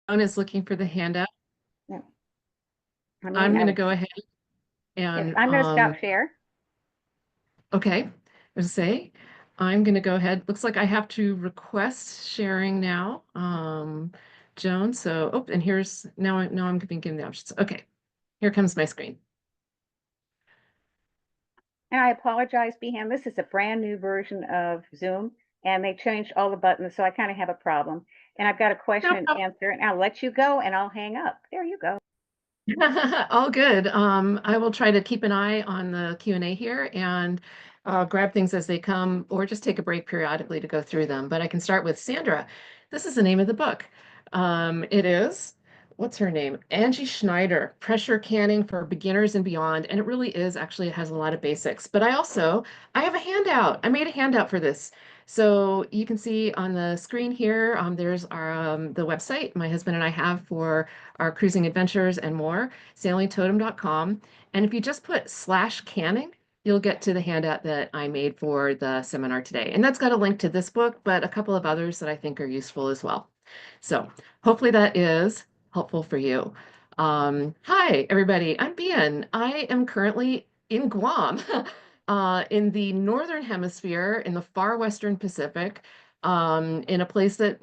Joan is looking for the handout. No, I mean, I'm going to go ahead yes, and, I'm going to stop share. okay, I was say, I'm going to go ahead. Looks like I have to request sharing now, Joan. So, oh, and here's, now I'm being given the options. Okay, here comes my screen. And I apologize, Behan. This is a brand new version of Zoom, and they changed all the buttons, so I kind of have a problem. And I've got a No question and answer, and I'll let you go, and I'll hang up. There you go. All good. I will try to keep an eye on the Q&A here and grab things as they come or just take a break periodically to go through them. But I can start with Sandra. This is the name of the book. It is, what's her name? Angie Schneider, Pressure Canning for Beginners and Beyond. And it really is, actually, it has a lot of basics. But I have a handout. I made a handout for this. So you can see on the screen here, there's the website my husband and I have for our cruising adventures and more, sailingtotem.com. And if you just put /canning, you'll get to the handout that I made for the seminar today. And that's got a link to this book, but a couple of others that I think are useful as well. So hopefully that is helpful for you. Hi, everybody. I'm Bian. I am currently in Guam, in the Northern Hemisphere, in the far Western Pacific, in a place that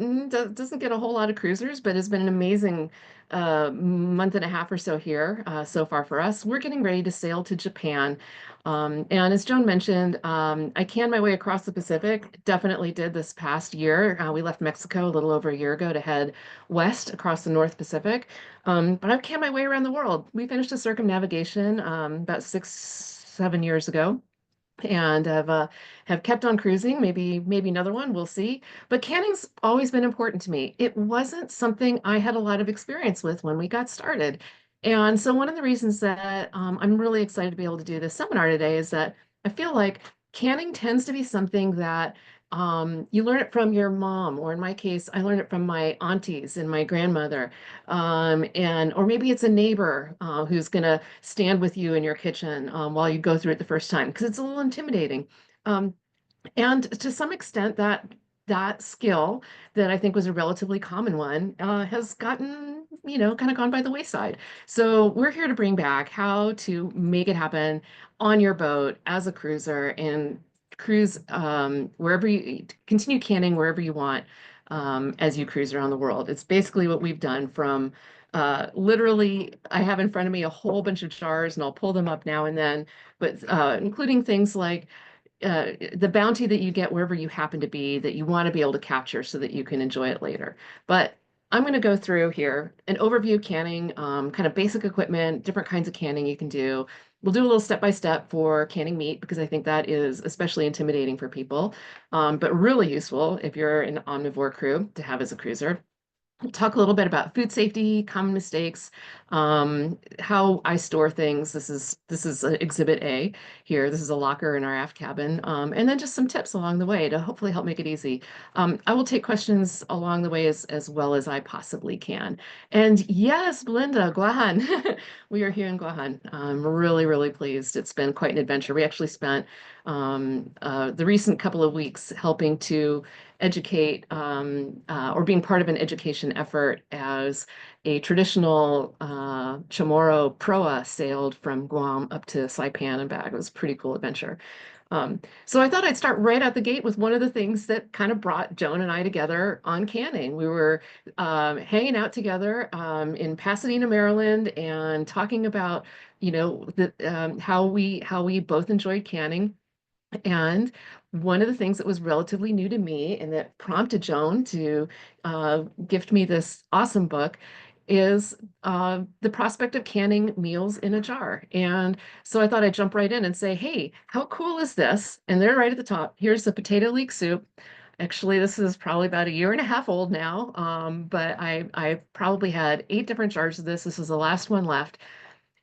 doesn't get a whole lot of cruisers, but has been an amazing month and a half or so here so far for us. We're getting ready to sail to Japan. And as Joan mentioned, I canned my way across the Pacific. Definitely did this past year. We left Mexico a little over a year ago to head west across the North Pacific. But I've canned my way around the world. We finished a circumnavigation about 7 years ago and have kept on cruising. Maybe another one. We'll see. But canning's always been important to me. It wasn't something I had a lot of experience with when we got started. And so one of the reasons that I'm really excited to be able to do this seminar today is that I feel like canning tends to be something that you learn it from your mom, or in my case, I learned it from my aunties and my grandmother, and or maybe it's a neighbor who's going to stand with you in your kitchen while you go through it the first time because it's a little intimidating. Um, and to some extent, that skill that I think was a relatively common one has gotten, kind of gone by the wayside. So we're here to bring back how to make it happen on your boat as a cruiser and cruise wherever you continue canning wherever you want as you cruise around the world. It's basically what we've done from literally, I have in front of me a whole bunch of jars and I'll pull them up now and then, but including things like the bounty that you get wherever you happen to be that you want to be able to capture so that you can enjoy it later. But I'm going to go through here an overview of canning, kind of basic equipment, different kinds of canning you can do. We'll do a little step by step for canning meat because I think that is especially intimidating for people, but really useful if you're an omnivore crew to have as a cruiser. Talk a little bit about food safety, common mistakes, how I store things. This is exhibit A here. This is a locker in our aft cabin, and then just some tips along the way to hopefully help make it easy. I will take questions along the way as well as I possibly can. And yes, Belinda, Guahan, we are here in Guahan. I'm really, really pleased. It's been quite an adventure. We actually spent the recent couple of weeks helping to educate or being part of an education effort as a traditional Chamorro proa sailed from Guam up to Saipan and back. It was a pretty cool adventure. So I thought I'd start right out the gate with one of the things that kind of brought Joan and I together on canning. We were hanging out together in Pasadena, Maryland, and talking about, how we both enjoyed canning. And one of the things that was relatively new to me and that prompted Joan to gift me this awesome book is the prospect of canning meals in a jar. And so I thought I'd jump right in and say, hey, how cool is this? And they're right at the top. Here's the potato leek soup. Actually, this is probably about a year and a half old now, but I probably had 8 different jars of this. This is the last one left.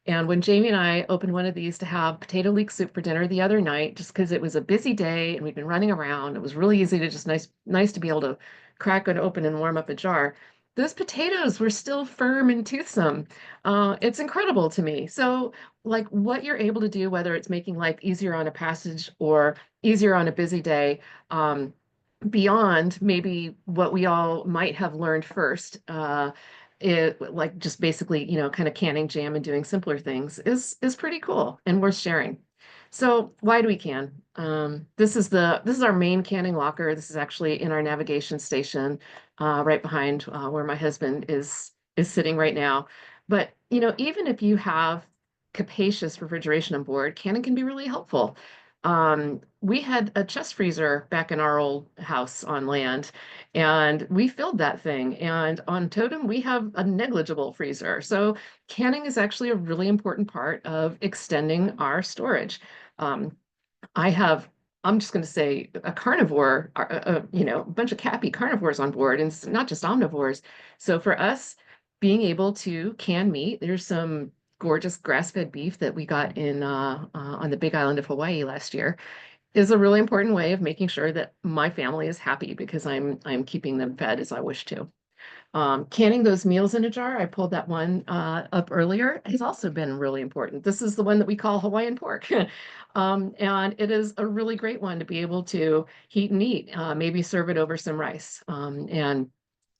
And when Jamie and I opened one of these to have potato leek soup for dinner the other night, just because it was a busy day and we'd been running around, it was really easy to just nice to be able to crack it open and warm up a jar. Those potatoes were still firm and toothsome. It's incredible to me. So, like what you're able to do, whether it's making life easier on a passage or easier on a busy day, beyond maybe what we all might have learned first. it like just basically, kind of canning jam and doing simpler things is pretty cool and worth sharing. So why do we can? This is our main canning locker. This is actually in our navigation station, right behind where my husband is sitting right now. But even if you have capacious refrigeration on board, canning can be really helpful. We had a chest freezer back in our old house on land, and we filled that thing. And on Totem, we have a negligible freezer. So canning is actually a really important part of extending our storage. Um, I have, I'm just going to say a carnivore, a bunch of cappy carnivores on board, and it's not just omnivores. So for us, being able to can meat, there's some gorgeous grass-fed beef that we got in on the Big Island of Hawaii last year, is a really important way of making sure that my family is happy because I'm keeping them fed as I wish to. Canning those meals in a jar, I pulled that one up earlier, has also been really important. This is the one that we call Hawaiian pork. And it is a really great one to be able to heat and eat, maybe serve it over some rice. And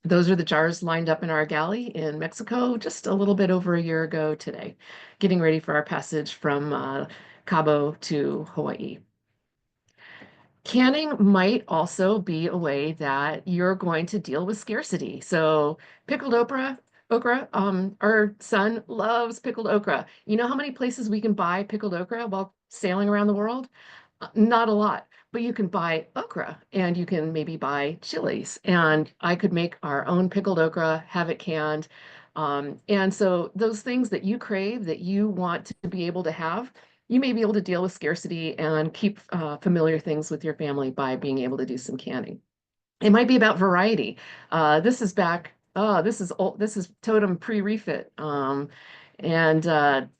those are the jars lined up in our galley in Mexico just a little bit over a year ago today, getting ready for our passage from Cabo to Hawaii. Canning might also be a way that you're going to deal with scarcity. So pickled okra, our son loves pickled okra. You know how many places we can buy pickled okra while sailing around the world? Not a lot, but you can buy okra and you can maybe buy chilies. And I could make our own pickled okra, have it canned. And so those things that you crave, that you want to be able to have, you may be able to deal with scarcity and keep familiar things with your family by being able to do some canning. It might be about variety. This is back. Oh, this is old. This is Totem pre-refit. And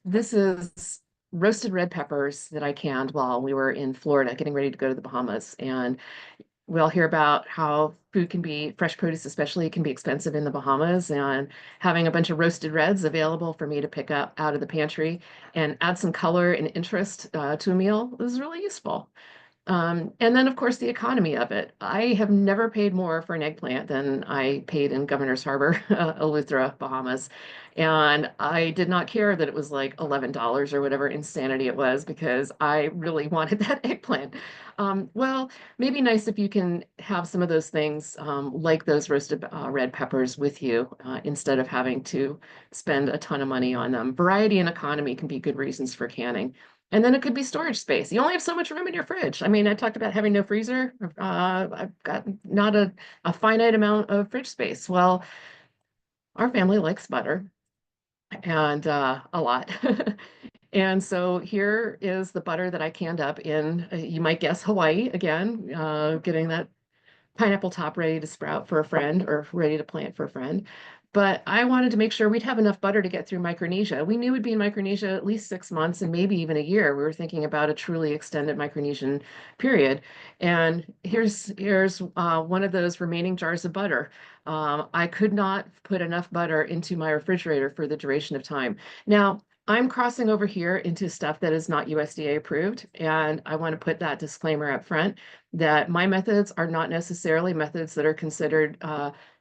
this is roasted red peppers that I canned while we were in Florida, getting ready to go to the Bahamas. And we'll hear about how food can be, fresh produce especially, can be expensive in the Bahamas. And having a bunch of roasted reds available for me to pick up out of the pantry and add some color and interest to a meal is really useful. And then, of course, the economy of it. I have never paid more for an eggplant than I paid in Governor's Harbor, Eleuthera, Bahamas. And I did not care that it was like $11 or whatever insanity it was because I really wanted that eggplant. Well, maybe nice if you can have some of those things like those roasted red peppers with you instead of having to spend a ton of money on them. Variety and economy can be good reasons for canning. And then it could be storage space. You only have so much room in your fridge. I mean, I talked about having no freezer. I've got not a finite amount of fridge space. Well, our family likes butter and a lot. And so here is the butter that I canned up in, you might guess, Hawaii again, getting that pineapple top ready to sprout for a friend or ready to plant for a friend. But I wanted to make sure we'd have enough butter to get through Micronesia. We knew we'd be in Micronesia at least 6 months and maybe even a year. We were thinking about a truly extended Micronesian period. And here's one of those remaining jars of butter. I could not put enough butter into my refrigerator for the duration of time. Now, I'm crossing over here into stuff that is not USDA approved, and I want to put that disclaimer up front that my methods are not necessarily methods that are considered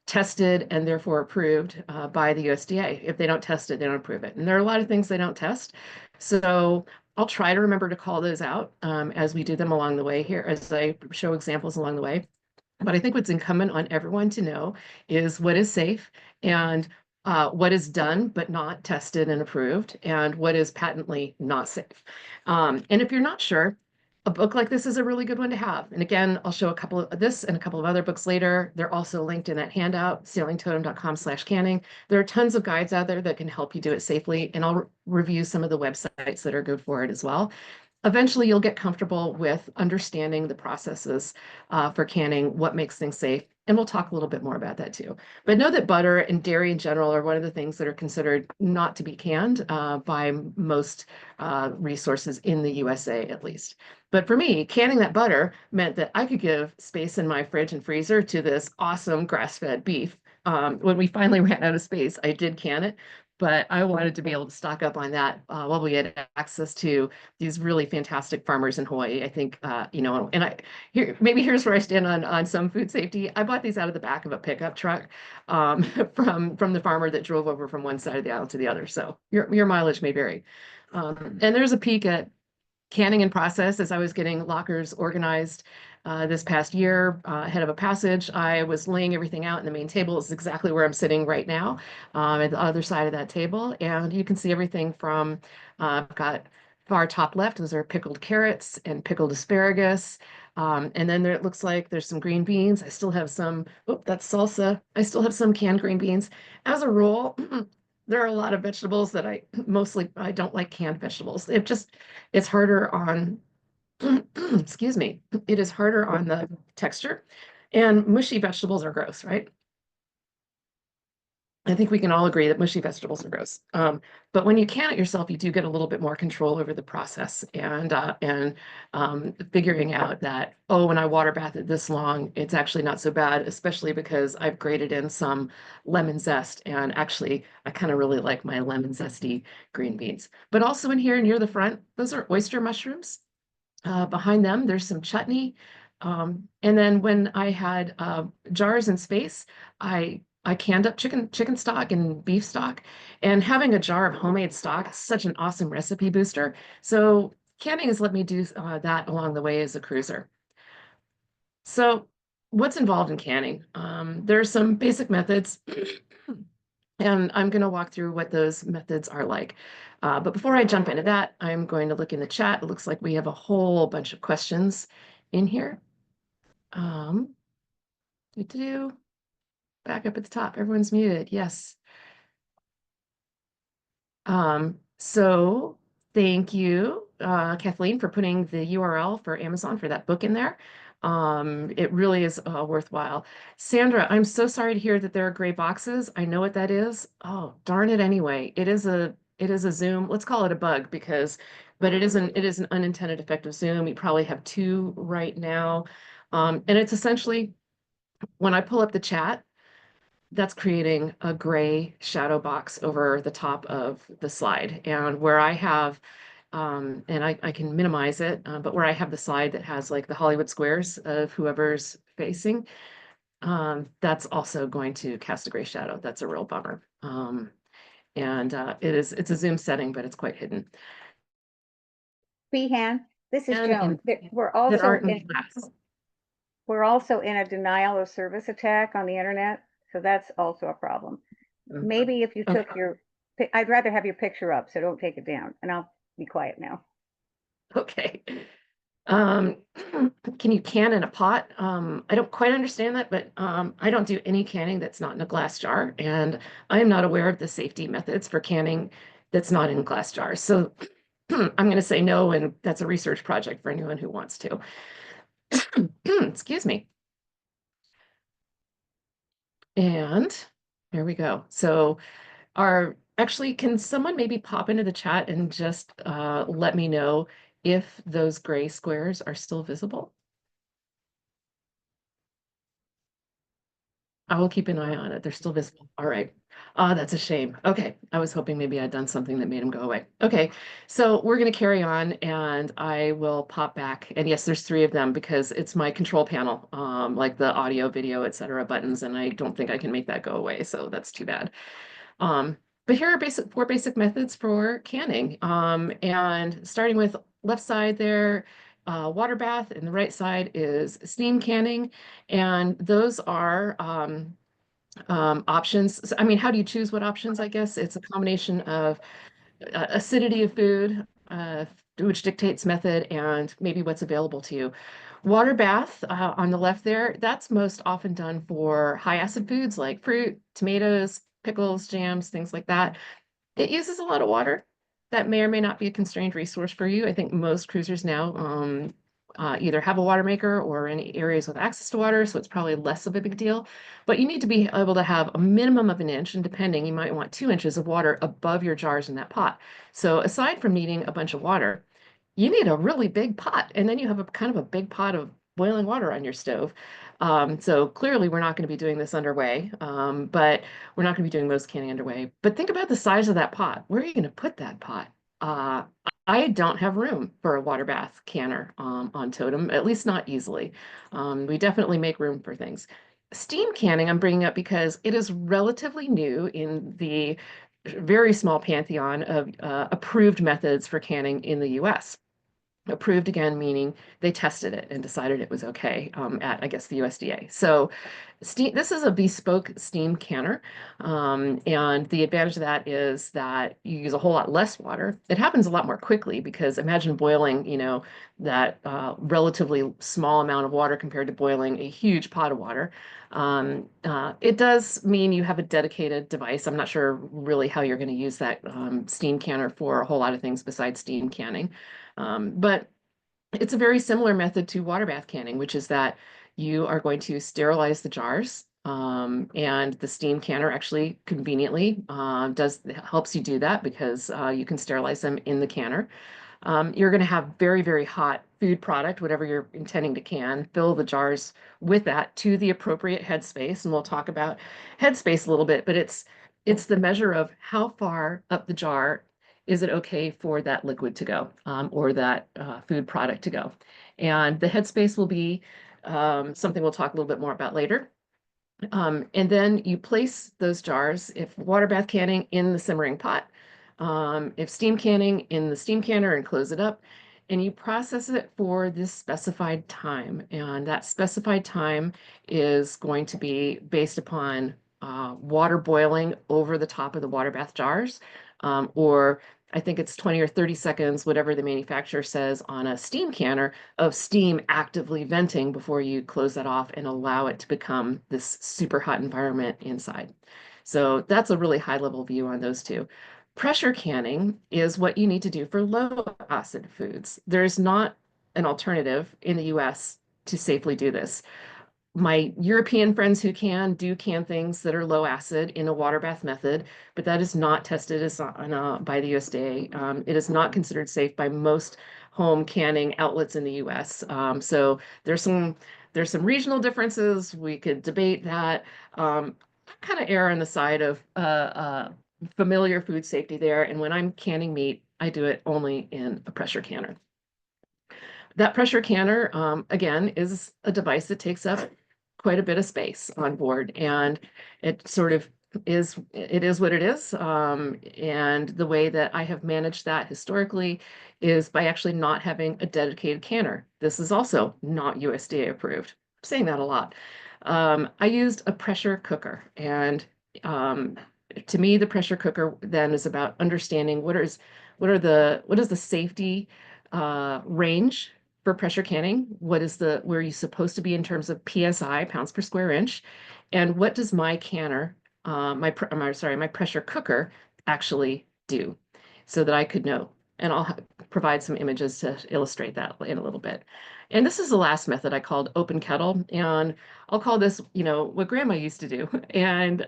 tested and therefore approved by the USDA. If they don't test it, they don't approve it. And there are a lot of things they don't test. So I'll try to remember to call those out as we do them along the way here, as I show examples along the way. But I think what's incumbent on everyone to know is what is safe and what is done but not tested and approved, and what is patently not safe. And if you're not sure, a book like this is a really good one to have. And again, I'll show a couple of this and a couple of other books later. They're also linked in that handout, sailingtotem.com/canning. There are tons of guides out there that can help you do it safely, and I'll review some of the websites that are good for it as well. Eventually, you'll get comfortable with understanding the processes for canning, what makes things safe, and we'll talk a little bit more about that too. But know that butter and dairy in general are one of the things that are considered not to be canned by most resources in the USA, at least. But for me, canning that butter meant that I could give space in my fridge and freezer to this awesome grass-fed beef. When we finally ran out of space, I did can it, but I wanted to be able to stock up on that while we had access to these really fantastic farmers in Hawaii. I think, and here's where I stand on some food safety. I bought these out of the back of a pickup truck um, from the farmer that drove over from one side of the aisle to the other. So your mileage may vary. And there's a peek at canning and process as I was getting lockers organized this past year ahead of a passage. I was laying everything out in the main table. It's exactly where I'm sitting right now at the other side of that table. And you can see everything from, I've got far top left, those are pickled carrots and pickled asparagus. And then there, it looks like there's some green beans. I still have some, oh, that's salsa. I still have some canned green beans. As a rule, there are a lot of vegetables that I don't like canned vegetables. It's harder on, excuse me, it is harder on the texture. And mushy vegetables are gross, right? I think we can all agree that mushy vegetables are gross. But when you can it yourself, you do get a little bit more control over the process and figuring out that, oh, when I water bath it this long, it's actually not so bad, especially because I've grated in some lemon zest. And actually, I kind of really like my lemon zesty green beans. But also in here near the front, those are oyster mushrooms. Behind them, there's some chutney. And then when I had jars and space, I canned up chicken stock and beef stock. And having a jar of homemade stock is such an awesome recipe booster. So canning has let me do that along the way as a cruiser. So what's involved in canning? There are some basic methods, and I'm going to walk through what those methods are like. But before I jump into that, I'm going to look in the chat. It looks like we have a whole bunch of questions in here. Do back up at the top. Everyone's muted. Yes. So thank you, Kathleen, for putting the URL for Amazon for that book in there. It really is worthwhile. Sandra, I'm so sorry to hear that there are gray boxes. I know what that is. Oh, darn it anyway. It is a Zoom. Let's call it a bug but it is an unintended effect of Zoom. We probably have two right now. And it's essentially when I pull up the chat, that's creating a gray shadow box over the top of the slide. And where I have, and I can minimize it, but where I have the slide that has like the Hollywood squares of whoever's facing, that's also going to cast a gray shadow. That's a real bummer. And it's a Zoom setting, but it's quite hidden. Behan, this is Joan. We're That also aren't in in, class. we're also in a denial of service attack on the internet, so that's also a problem. Maybe if you Okay. took your, I'd rather have your picture up, so don't take it down, and I'll be quiet now. Okay. Um, can you can in a pot? I don't quite understand that, but I don't do any canning that's not in a glass jar, and I am not aware of the safety methods for canning that's not in glass jars. So I'm going to say no, and that's a research project for anyone who wants to. Excuse me. And there we go. So actually, can someone maybe pop into the chat and just let me know if those gray squares are still visible? I will keep an eye on it. They're still visible. All right. That's a shame. Okay. I was hoping maybe I'd done something that made them go away. Okay. So we're going to carry on and I will pop back. And yes, there's three of them because it's my control panel, like the audio, video, etc. buttons. And I don't think I can make that go away. So that's too bad. But here are four basic methods for canning. And starting with left side there, water bath, and the right side is steam canning. And those are options. So, I mean, how do you choose what options? I guess it's a combination of acidity of food, which dictates method, and maybe what's available to you. Water bath on the left there, that's most often done for high acid foods like fruit, tomatoes, pickles, jams, things like that. It uses a lot of water. That may or may not be a constrained resource for you. I think most cruisers now either have a water maker or in areas with access to water, so it's probably less of a big deal. But you need to be able to have a minimum of an inch, and depending, you might want 2 inches of water above your jars in that pot. So aside from needing a bunch of water, you need a really big pot, and then you have a kind of a big pot of boiling water on your stove. So clearly we're not going to be doing this underway, but we're not going to be doing most canning underway. But think about the size of that pot. Where are you going to put that pot? Uh, I don't have room for a water bath canner on Totem, at least not easily. We definitely make room for things. Steam canning I'm bringing up because it is relatively new in the very small pantheon of approved methods for canning in the US. Approved again, meaning they tested it and decided it was okay at, I guess, the USDA. So this is a bespoke steam canner. And the advantage of that is that you use a whole lot less water. It happens a lot more quickly because imagine boiling, that relatively small amount of water compared to boiling a huge pot of water. It does mean you have a dedicated device. I'm not sure really how you're going to use that steam canner for a whole lot of things besides steam canning. But it's a very similar method to water bath canning, which is that you are going to sterilize the jars. And the steam canner actually conveniently does helps you do that because you can sterilize them in the canner. You're going to have very, very hot food product, whatever you're intending to can, fill the jars with that to the appropriate headspace. And we'll talk about headspace a little bit, but it's the measure of how far up the jar is it okay for that liquid to go or that food product to go. And the headspace will be something we'll talk a little bit more about later. And then you place those jars, if water bath canning, in the simmering pot, if steam canning, in the steam canner and close it up. And you process it for this specified time. And that specified time is going to be based upon water boiling over the top of the water bath jars, or I think it's 20 or 30 seconds, whatever the manufacturer says on a steam canner of steam actively venting before you close that off and allow it to become this super hot environment inside. So that's a really high level view on those two. Pressure canning is what you need to do for low acid foods. There's not an alternative in the US to safely do this. My European friends who do can things that are low acid in a water bath method, but that is not tested by the USDA. It is not considered safe by most home canning outlets in the US. So there's some regional differences. We could debate that. Kind of err on the side of familiar food safety there. And when I'm canning meat, I do it only in a pressure canner. That pressure canner, again, is a device that takes up quite a bit of space on board, and it sort of it is what it is. And the way that I have managed that historically is by actually not having a dedicated canner. This is also not USDA approved. I'm saying that a lot. I used a pressure cooker, and um, to me, the pressure cooker then is about understanding what is the safety range for pressure canning. What is where are you supposed to be in terms of PSI, pounds per square inch? And what does my canner, my pressure cooker actually do so that I could know? And I'll provide some images to illustrate that in a little bit. And this is the last method I called open kettle. And I'll call this, what grandma used to do. And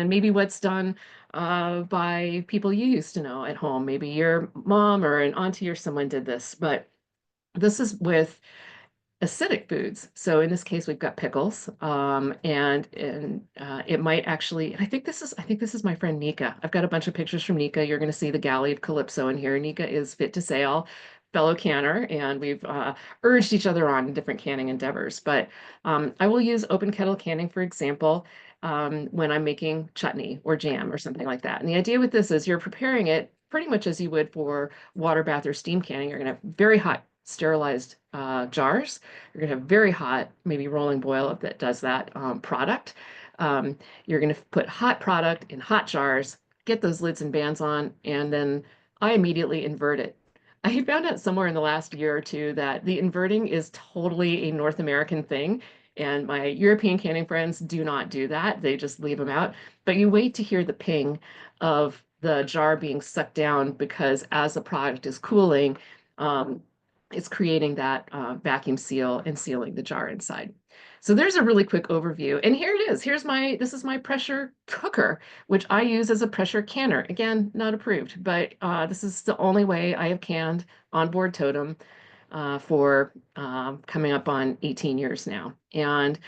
maybe what's done by people you used to know at home. Maybe your mom or an auntie or someone did this, but this is with acidic foods. So in this case, we've got pickles, and it might actually. I think this is my friend Nika. I've got a bunch of pictures from Nika. You're going to see the galley of Calypso in here. Nika is fit to sail, fellow canner, and we've urged each other on in different canning endeavors. But I will use open kettle canning, for example, when I'm making chutney or jam or something like that. And the idea with this is you're preparing it pretty much as you would for water bath or steam canning. You're going to have very hot sterilized jars. You're going to have very hot, maybe rolling boil if that does that product. You're going to put hot product in hot jars, get those lids and bands on, and then I immediately invert it. I found out somewhere in the last year or two that the inverting is totally a North American thing. And my European canning friends do not do that. They just leave them out. But you wait to hear the ping of the jar being sucked down because as the product is cooling, um, it's creating that vacuum seal and sealing the jar inside. So there's a really quick overview. And here it is. This is my pressure cooker, which I use as a pressure canner. Again, not approved, but this is the only way I have canned on board Totem. for coming up on 18 years now. And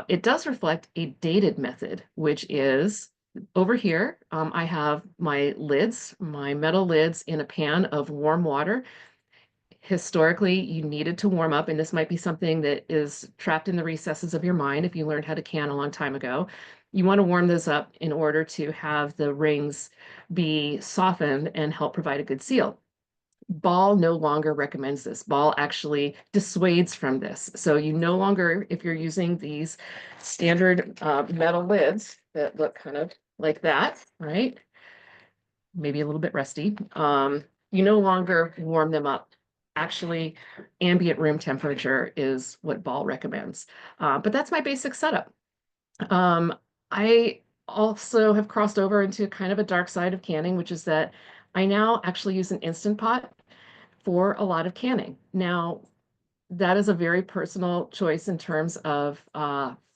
it does reflect a dated method, which is over here. I have my lids, my metal lids in a pan of warm water. Historically, you needed to warm up, and this might be something that is trapped in the recesses of your mind if you learned how to can a long time ago. You want to warm those up in order to have the rings be softened and help provide a good seal. Ball no longer recommends this. Ball actually dissuades from this. So you no longer, if you're using these standard metal lids that look kind of like that, right? Maybe a little bit rusty. You no longer warm them up. Actually, ambient room temperature is what Ball recommends. But that's my basic setup. I also have crossed over into kind of a dark side of canning, which is that I now actually use an Instant Pot for a lot of canning. Now, that is a very personal choice in terms of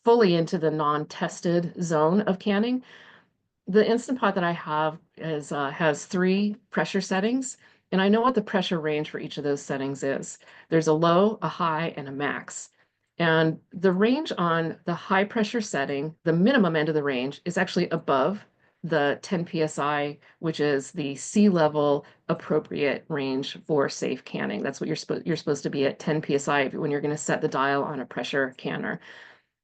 fully into the non-tested zone of canning. The Instant Pot that I have has 3 pressure settings, and I know what the pressure range for each of those settings is. There's a low, a high, and a max. And the range on the high pressure setting, the minimum end of the range, is actually above the 10 psi, which is the sea level appropriate range for safe canning. That's what you're supposed to be at 10 psi when you're going to set the dial on a pressure canner.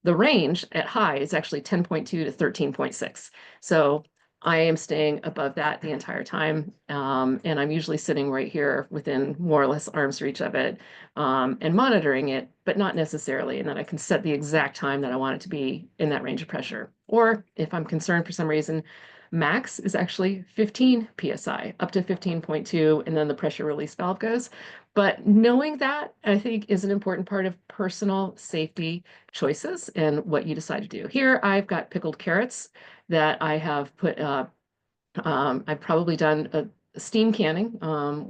The range at high is actually 10.2 to 13.6. So I am staying above that the entire time. And I'm usually sitting right here within more or less arm's reach of it and monitoring it, but not necessarily. And then I can set the exact time that I want it to be in that range of pressure. Or if I'm concerned for some reason, max is actually 15 psi, up to 15.2, and then the pressure release valve goes. But knowing that, I think, is an important part of personal safety choices and what you decide to do. Here, I've got pickled carrots that I have put, I've probably done a steam canning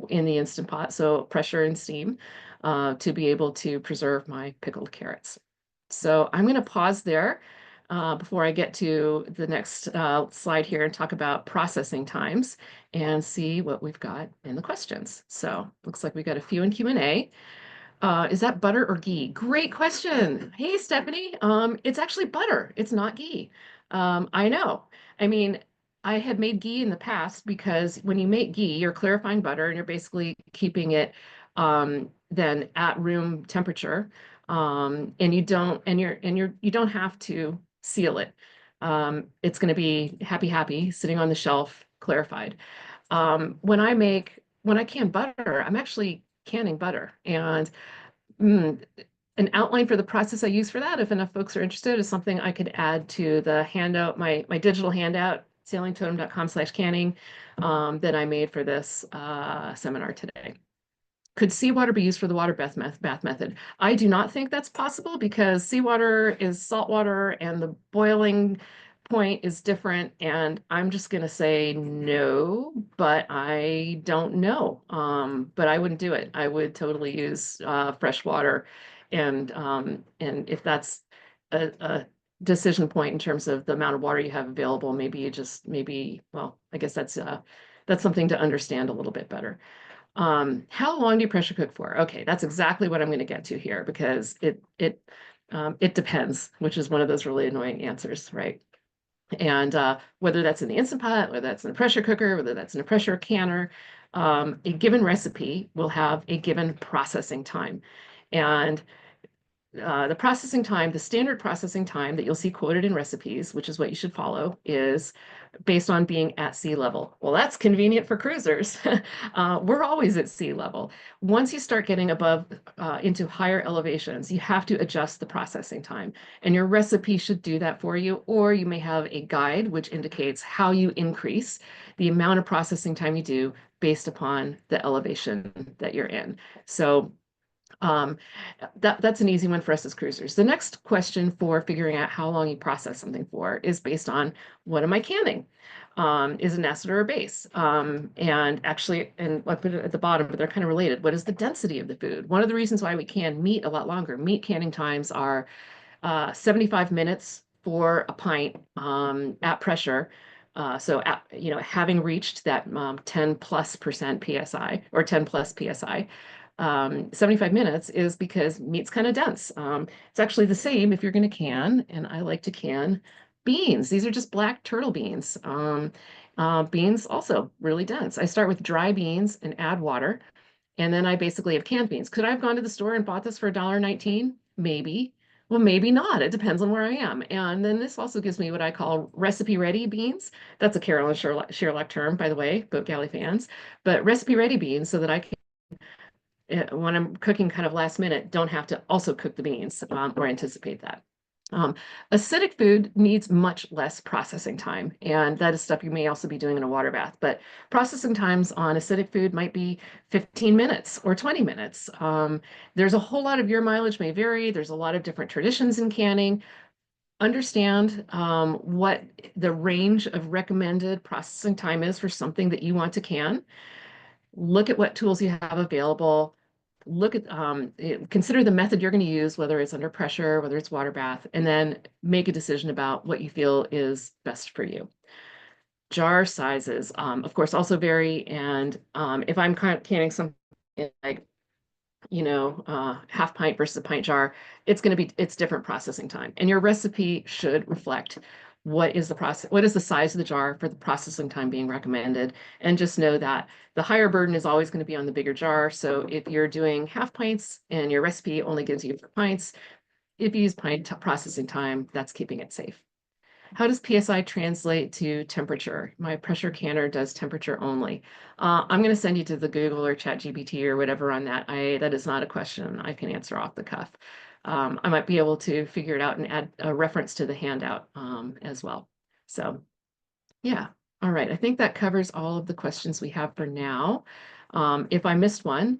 in the Instant Pot, so pressure and steam to be able to preserve my pickled carrots. So I'm going to pause there before I get to the next slide here and talk about processing times and see what we've got in the questions. So looks like we got a few in Q&A. Is that butter or ghee? Great question. Hey, Stephanie. It's actually butter. It's not ghee. I know. I mean, I had made ghee in the past because when you make ghee, you're clarifying butter and you're basically keeping it then at room temperature. And you don't have to seal it. It's going to be happy sitting on the shelf, clarified. When I can butter, I'm actually canning butter. And an outline for the process I use for that, if enough folks are interested, is something I could add to the handout, my digital handout, sailingtotem.com/canning, that I made for this seminar today. Could seawater be used for the water bath method? I do not think that's possible because seawater is salt water and the boiling point is different. And I'm just going to say no, but I don't know. But I wouldn't do it. I would totally use fresh water. And if that's a decision point in terms of the amount of water you have available, well, I guess that's something to understand a little bit better. How long do you pressure cook for? Okay, that's exactly what I'm going to get to here because it depends, which is one of those really annoying answers, right? And whether that's in the Instant Pot, whether that's in a pressure cooker, whether that's in a pressure canner, a given recipe will have a given processing time. And the processing time, the standard processing time that you'll see quoted in recipes, which is what you should follow, is based on being at sea level. Well, that's convenient for cruisers. We're always at sea level. Once you start getting above into higher elevations, you have to adjust the processing time. And your recipe should do that for you, or you may have a guide which indicates how you increase the amount of processing time you do based upon the elevation that you're in. So that's an easy one for us as cruisers. The next question for figuring out how long you process something for is based on what am I canning? Is it an acid or a base? And actually, and I put it at the bottom, but they're kind of related. What is the density of the food? One of the reasons why we can meat a lot longer, meat canning times are 75 minutes for a pint at pressure. So, having reached that 10+% PSI or 10+ PSI, 75 minutes is because meat's kind of dense. It's actually the same if you're going to can, and I like to can beans. These are just black turtle beans. Beans also really dense. I start with dry beans and add water, and then I basically have canned beans. Could I have gone to the store and bought this for $1.19? Maybe. Well, maybe not. It depends on where I am. And then this also gives me what I call recipe ready beans. That's a Carolyn Sherlock term, by the way, Boat Galley fans. But recipe ready beans so that I can, when I'm cooking kind of last minute, don't have to also cook the beans or anticipate that. Um, Acidic food needs much less processing time, and that is stuff you may also be doing in a water bath. But processing times on acidic food might be 15 minutes or 20 minutes. There's a whole lot of your mileage may vary. There's a lot of different traditions in canning. Understand what the range of recommended processing time is for something that you want to can. Look at what tools you have available. Look at consider the method you're going to use, whether it's under pressure, whether it's water bath, and then make a decision about what you feel is best for you. Jar sizes, of course, also vary. And if I'm canning something like half pint versus a pint jar, it's different processing time. And your recipe should reflect what is the size of the jar for the processing time being recommended. And just know that the higher burden is always going to be on the bigger jar. So if you're doing half pints and your recipe only gives you 4 pints, if you use pint processing time, that's keeping it safe. How does PSI translate to temperature? My pressure canner does temperature only. I'm going to send you to the Google or ChatGPT or whatever on that. That is not a question I can answer off the cuff. I might be able to figure it out and add a reference to the handout as well. So yeah, all right. I think that covers all of the questions we have for now. If I missed one,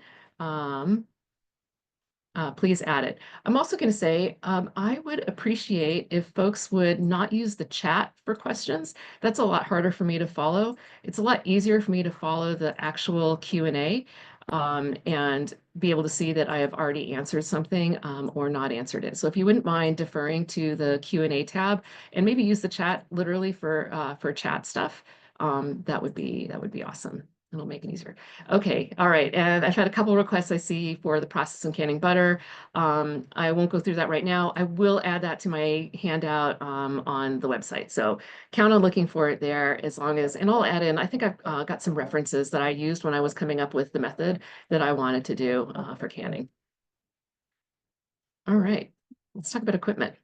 please add it. I'm also going to say I would appreciate if folks would not use the chat for questions. That's a lot harder for me to follow. It's a lot easier for me to follow the actual Q&A and be able to see that I have already answered something or not answered it. So if you wouldn't mind deferring to the Q&A tab and maybe use the chat literally for chat stuff, that would be awesome. It'll make it easier. Okay, all right. And I've had a couple of requests I see for the process and canning butter. I won't go through that right now. I will add that to my handout on the website. So count on looking for it there as long as, and I'll add in, I think I've got some references that I used when I was coming up with the method that I wanted to do for canning. All right, let's talk about equipment.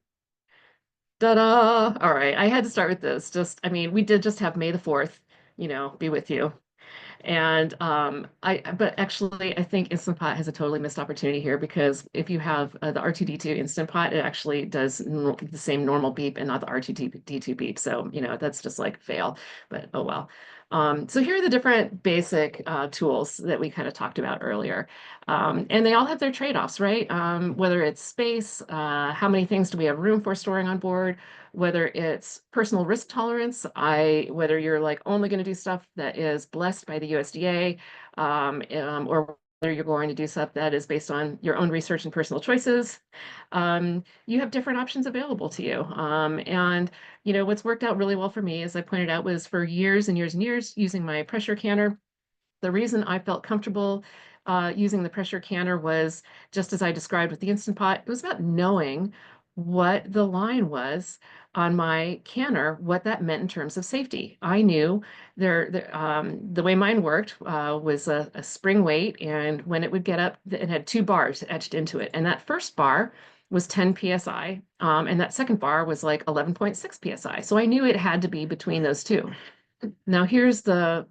Ta-da! All right, I had to start with this. I mean, we did just have May the 4th, be with you. And but actually, I think Instant Pot has a totally missed opportunity here because if you have the R2D2 Instant Pot, it actually does the same normal beep and not the R2D2 beep. So, that's just like fail, but oh well. So here are the different basic tools that we kind of talked about earlier. And they all have their trade-offs, right? Whether it's space, how many things do we have room for storing on board, whether it's personal risk tolerance, whether you're like only going to do stuff that is blessed by the USDA, or whether you're going to do stuff that is based on your own research and personal choices. You have different options available to you. And what's worked out really well for me, as I pointed out, was for years and years and years using my pressure canner. The reason I felt comfortable using the pressure canner was just as I described with the Instant Pot. It was about knowing what the line was on my canner, what that meant in terms of safety. I knew the way mine worked was a spring weight, and when it would get up, it had 2 bars etched into it. And that first bar was 10 psi, and that second bar was like 11.6 psi. So I knew it had to be between those two. Now here's the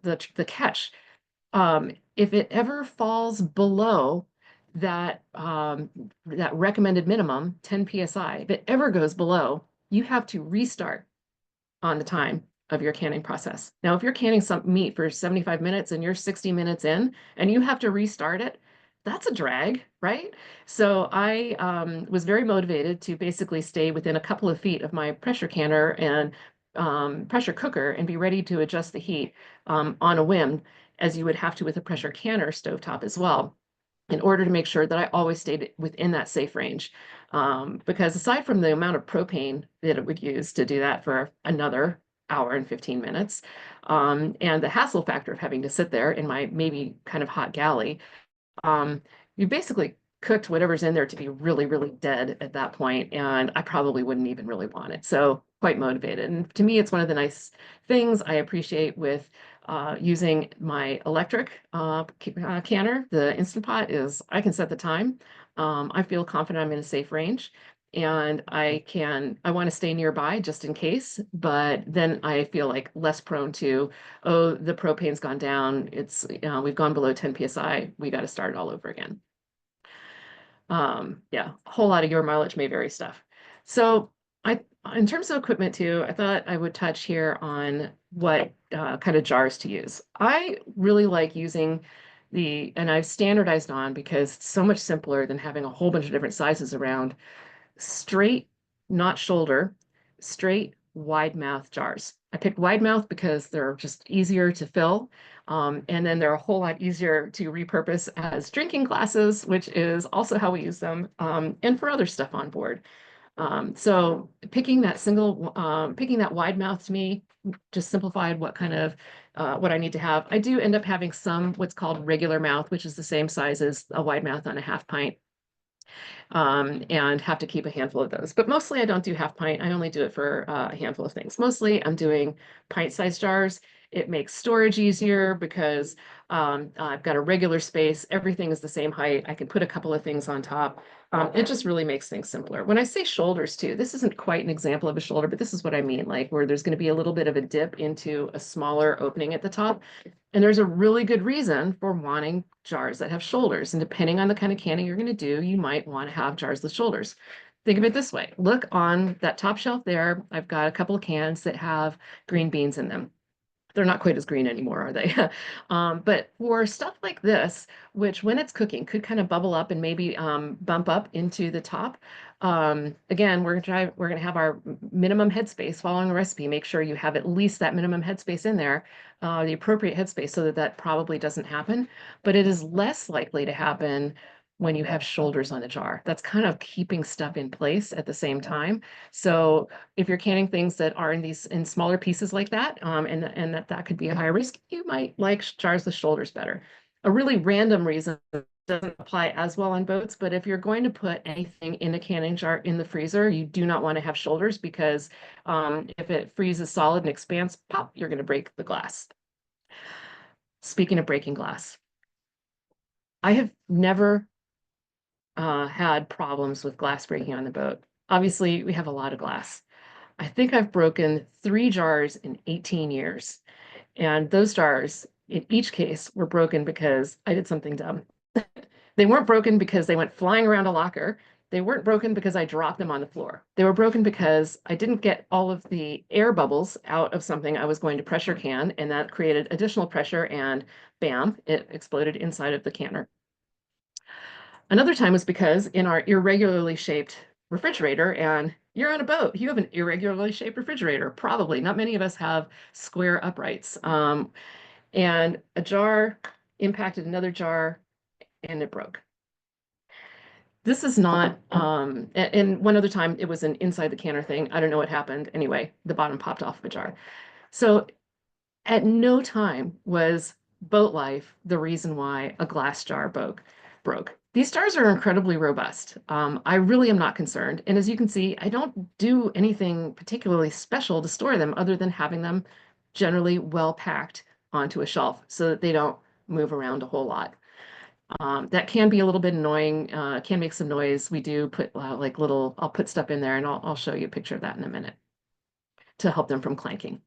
catch. If it ever falls below that recommended minimum, 10 psi, if it ever goes below, you have to restart on the time of your canning process. Now, if you're canning some meat for 75 minutes and you're 60 minutes in and you have to restart it, that's a drag, right? So I was very motivated to basically stay within a couple of feet of my pressure canner and pressure cooker and be ready to adjust the heat on a whim, as you would have to with a pressure canner stovetop as well, in order to make sure that I always stayed within that safe range. Because aside from the amount of propane that it would use to do that for another hour and 15 minutes, and the hassle factor of having to sit there in my maybe kind of hot galley, you basically cooked whatever's in there to be really, really dead at that point, and I probably wouldn't even really want it. So quite motivated. And to me, it's one of the nice things I appreciate with using my electric canner. The Instant Pot is I can set the time. I feel confident I'm in a safe range. And I want to stay nearby just in case, but then I feel like less prone to, oh, the propane's gone down. We've gone below 10 psi. We got to start it all over again. Yeah, a whole lot of your mileage may vary stuff. So in terms of equipment too, I thought I would touch here on what kind of jars to use. I really like using and I've standardized on because it's so much simpler than having a whole bunch of different sizes around straight, not shoulder, straight wide mouth jars. I picked wide mouth because they're just easier to fill. And then they're a whole lot easier to repurpose as drinking glasses, which is also how we use them, and for other stuff on board. So picking that wide mouth to me just simplified what I need to have. I do end up having some what's called regular mouth, which is the same size as a wide mouth on a half pint, and have to keep a handful of those. But mostly I don't do half pint. I only do it for a handful of things. Mostly I'm doing pint-sized jars. It makes storage easier because I've got a regular space. Everything is the same height. I can put a couple of things on top. It just really makes things simpler. When I say shoulders too, this isn't quite an example of a shoulder, but this is what I mean, like where there's going to be a little bit of a dip into a smaller opening at the top. And there's a really good reason for wanting jars that have shoulders. And depending on the kind of canning you're going to do, you might want to have jars with shoulders. Think of it this way. Look on that top shelf there. I've got a couple of cans that have green beans in them. They're not quite as green anymore, are they? But for stuff like this, which when it's cooking could kind of bubble up and maybe bump up into the top. Again, we're gonna have our minimum headspace following a recipe. Make sure you have at least that minimum headspace in there, the appropriate headspace, so that that probably doesn't happen. But it is less likely to happen when you have shoulders on a jar. That's kind of keeping stuff in place at the same time. So if you're canning things that are in smaller pieces like that, and that could be a higher risk, you might like jars with shoulders better. A really random reason doesn't apply as well on boats, but if you're going to put anything in a canning jar in the freezer, you do not want to have shoulders because if it freezes solid and expands, pop, you're going to break the glass. Speaking of breaking glass, I have never had problems with glass breaking on the boat. Obviously, we have a lot of glass. I think I've broken 3 jars in 18 years. And those jars, in each case, were broken because I did something dumb. They weren't broken because they went flying around a locker. They weren't broken because I dropped them on the floor. They were broken because I didn't get all of the air bubbles out of something I was going to pressure can, and that created additional pressure, and bam, it exploded inside of the canner. Another time was because in our irregularly shaped refrigerator, and you're on a boat, you have an irregularly shaped refrigerator. Probably not many of us have square uprights. And a jar impacted another jar and it broke. This is not, and one other time it was an inside the canner thing. I don't know what happened. Anyway, the bottom popped off of a jar. So at no time was boat life the reason why a glass jar broke. These jars are incredibly robust. I really am not concerned. And as you can see, I don't do anything particularly special to store them other than having them generally well packed onto a shelf so that they don't move around a whole lot. That can be a little bit annoying, can make some noise. We do put I'll put stuff in there, and I'll show you a picture of that in a minute to help them from clanking.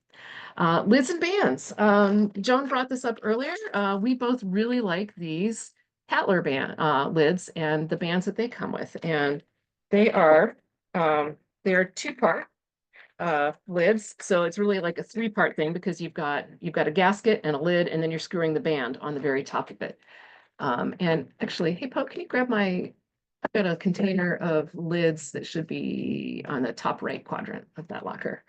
Lids and bands. Joan brought this up earlier. We both really like these Tatler band lids and the bands that they come with, and they are they're 2-part lids, so it's really like a 3-part thing because you've got a gasket and a lid, and then you're screwing the band on the very top of it. And actually, hey, Pope, can you grab I've got a container of lids that should be on the top right quadrant of that locker.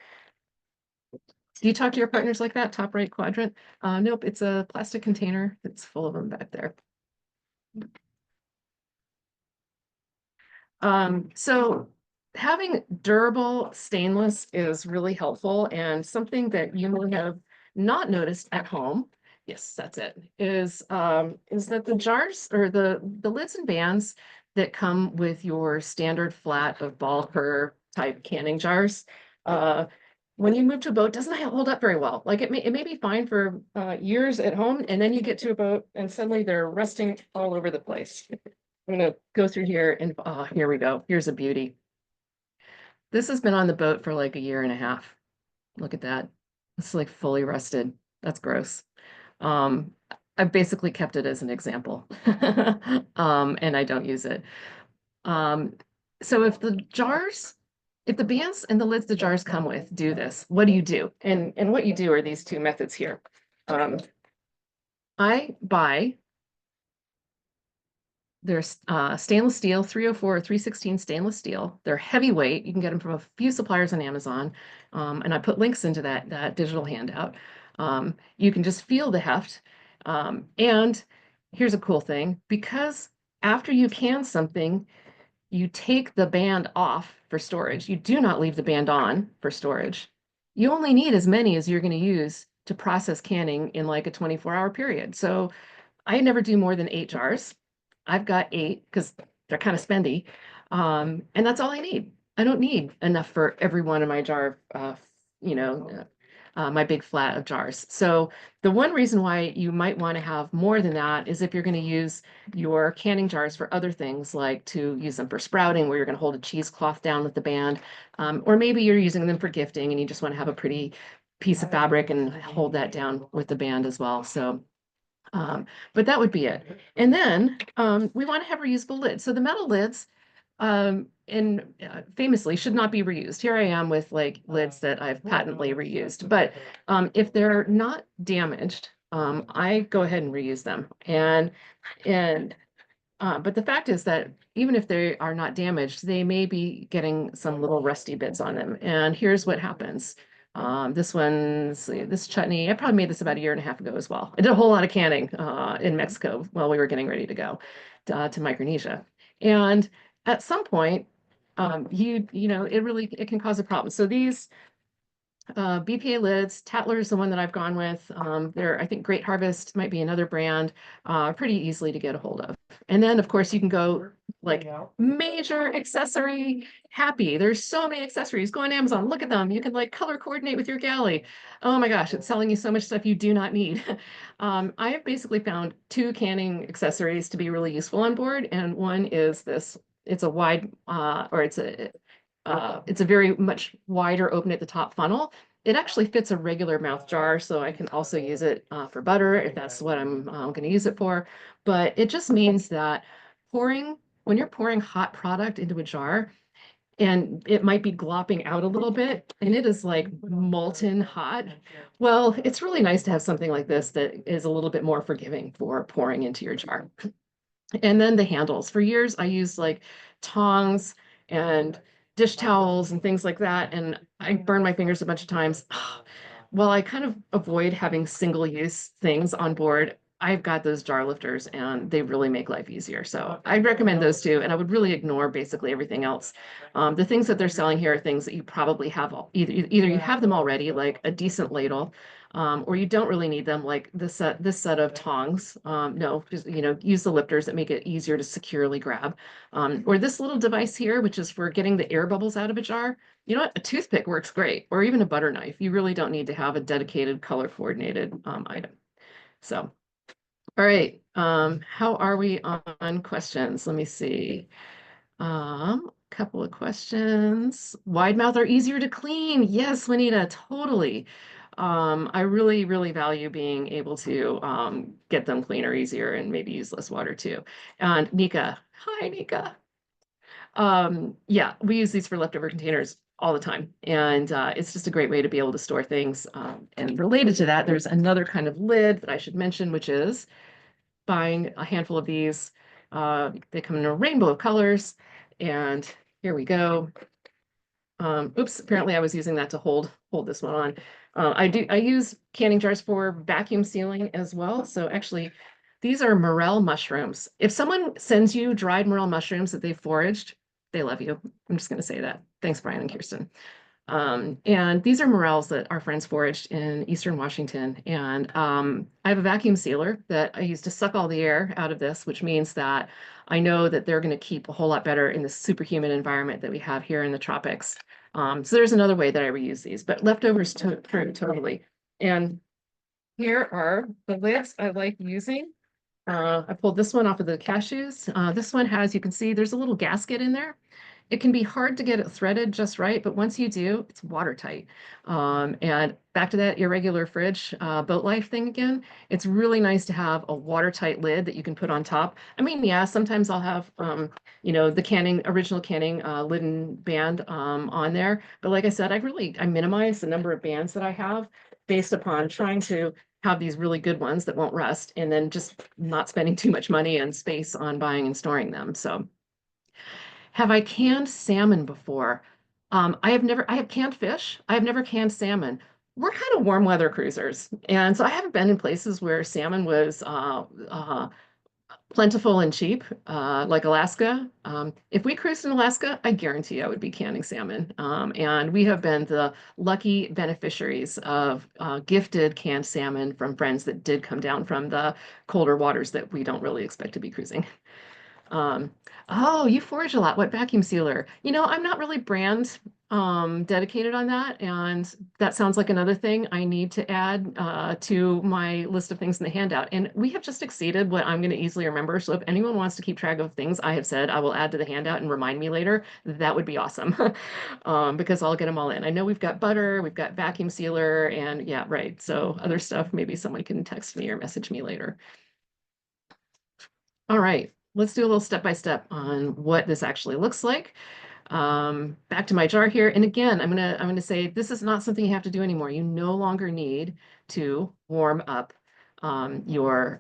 Do you talk to your partners like that, top right quadrant? Nope, it's a plastic container that's full of them back there. So having durable stainless is really helpful, and something that you may have not noticed at home Yes, that's it. Is that the jars or the lids and bands that come with your standard flat of ball curve type canning jars. Uh, when you move to a boat, doesn't hold up very well. Like it may be fine for years at home, and then you get to a boat and suddenly they're rusting all over the place. I'm gonna go through here and here we go. Here's a beauty. This has been on the boat for like a year and a half. Look at that. It's like fully rusted. That's gross. Um, I've basically kept it as an example. And I don't use it. Um, so if the bands and the lids the jars come with do this, what do you do? And what you do are these two methods here. I buy there's stainless steel, 304 or 316 stainless steel. They're heavyweight. You can get them from a few suppliers on Amazon. And I put links into that digital handout. You can just feel the heft. And here's a cool thing, because after you can something, you take the band off for storage. You do not leave the band on for storage. You only need as many as you're going to use to process canning in like a 24-hour period. So I never do more than 8 jars. I've got 8 because they're kind of spendy. And that's all I need. I don't need enough for every one of my jar, you know, my big flat of jars. So the one reason why you might want to have more than that is if you're going to use your canning jars for other things, like to use them for sprouting, where you're going to hold a cheesecloth down with the band, or maybe you're using them for gifting and you just want to have a pretty piece of fabric and hold that down with the band as well. So but that would be it. And then we want to have reusable lids. So the metal lids and famously should not be reused. Here I am with like lids that I've patently reused. But if they're not damaged, I go ahead and reuse them. And but the fact is that even if they are not damaged, they may be getting some little rusty bits on them. And here's what happens. This chutney, I probably made this about a year and a half ago as well. I did a whole lot of canning in Mexico while we were getting ready to go to Micronesia. And at some point, it can cause a problem. So these BPA lids, Tatler is the one that I've gone with. I think Great Harvest might be another brand, pretty easily to get a hold of. And then, of course, you can go like major accessory happy. There's so many accessories. Go on Amazon, look at them. You can like color coordinate with your galley. Oh my gosh, it's selling you so much stuff you do not need. I have basically found 2 canning accessories to be really useful on board. And one is this, it's a wide, or it's a very much wider open at the top funnel. It actually fits a regular mouth jar, so I can also use it for butter if that's what I'm going to use it for. But it just means that when you're pouring hot product into a jar, and it might be glopping out a little bit, and it is like molten hot. Well, it's really nice to have something like this that is a little bit more forgiving for pouring into your jar. And then the handles. For years, I used like tongs and dish towels and things like that. And I burned my fingers a bunch of times. Well, I kind of avoid having single-use things on board. I've got those jar lifters and they really make life easier. So I'd recommend those two. And I would really ignore basically everything else. The things that they're selling here are things that you probably have either you have them already, like a decent ladle, or you don't really need them, like this set of tongs. No, just use the lifters that make it easier to securely grab. Or this little device here, which is for getting the air bubbles out of a jar. You know what? A toothpick works great, or even a butter knife. You really don't need to have a dedicated color coordinated item. So, all right. How are we on questions? Let me see. Couple of questions. Wide mouth are easier to clean. Yes, Juanita, totally. I really, really value being able to get them cleaner, easier, and maybe use less water too. And Nika, hi, Nika. Yeah, we use these for leftover containers all the time. And it's just a great way to be able to store things. And related to that, there's another kind of lid that I should mention, which is buying a handful of these. They come in a rainbow of colors. And here we go. Oops, apparently I was using that to hold this one on. I use canning jars for vacuum sealing as well. So actually, these are morel mushrooms. If someone sends you dried morel mushrooms that they've foraged, they love you. I'm just going to say that. Thanks, Brian and Kirsten. And these are morels that our friends foraged in Eastern Washington. And I have a vacuum sealer that I use to suck all the air out of this, which means that I know that they're going to keep a whole lot better in the superhuman environment that we have here in the tropics. So there's another way that I reuse these, but leftovers true, totally. And here are the lids I like using. I pulled this one off of the cashews. This one has, you can see there's a little gasket in there. It can be hard to get it threaded just right, but once you do, it's watertight. And back to that irregular fridge boat life thing again, it's really nice to have a watertight lid that you can put on top. I mean, yeah, sometimes I'll have, the canning, original canning lid and band on there. But like I said, I minimize the number of bands that I have based upon trying to have these really good ones that won't rust and then just not spending too much money and space on buying and storing them. So have I canned salmon before? I have canned fish. I have never canned salmon. We're kind of warm weather cruisers. And so I haven't been in places where salmon was plentiful and cheap, like Alaska. If we cruised in Alaska, I guarantee I would be canning salmon. And we have been the lucky beneficiaries of gifted canned salmon from friends that did come down from the colder waters that we don't really expect to be cruising. Um, oh, you forage a lot. What vacuum sealer? I'm not really brand dedicated on that, and that sounds like another thing I need to add to my list of things in the handout. And we have just exceeded what I'm going to easily remember. So if anyone wants to keep track of things I have said, I will add to the handout and remind me later. That would be awesome, because I'll get them all in. I know we've got butter, we've got vacuum sealer, and yeah, right. So other stuff, maybe someone can text me or message me later. All right, let's do a little step by step on what this actually looks like. Back to my jar here. And again, I'm gonna say this is not something you have to do anymore. You no longer need to warm up your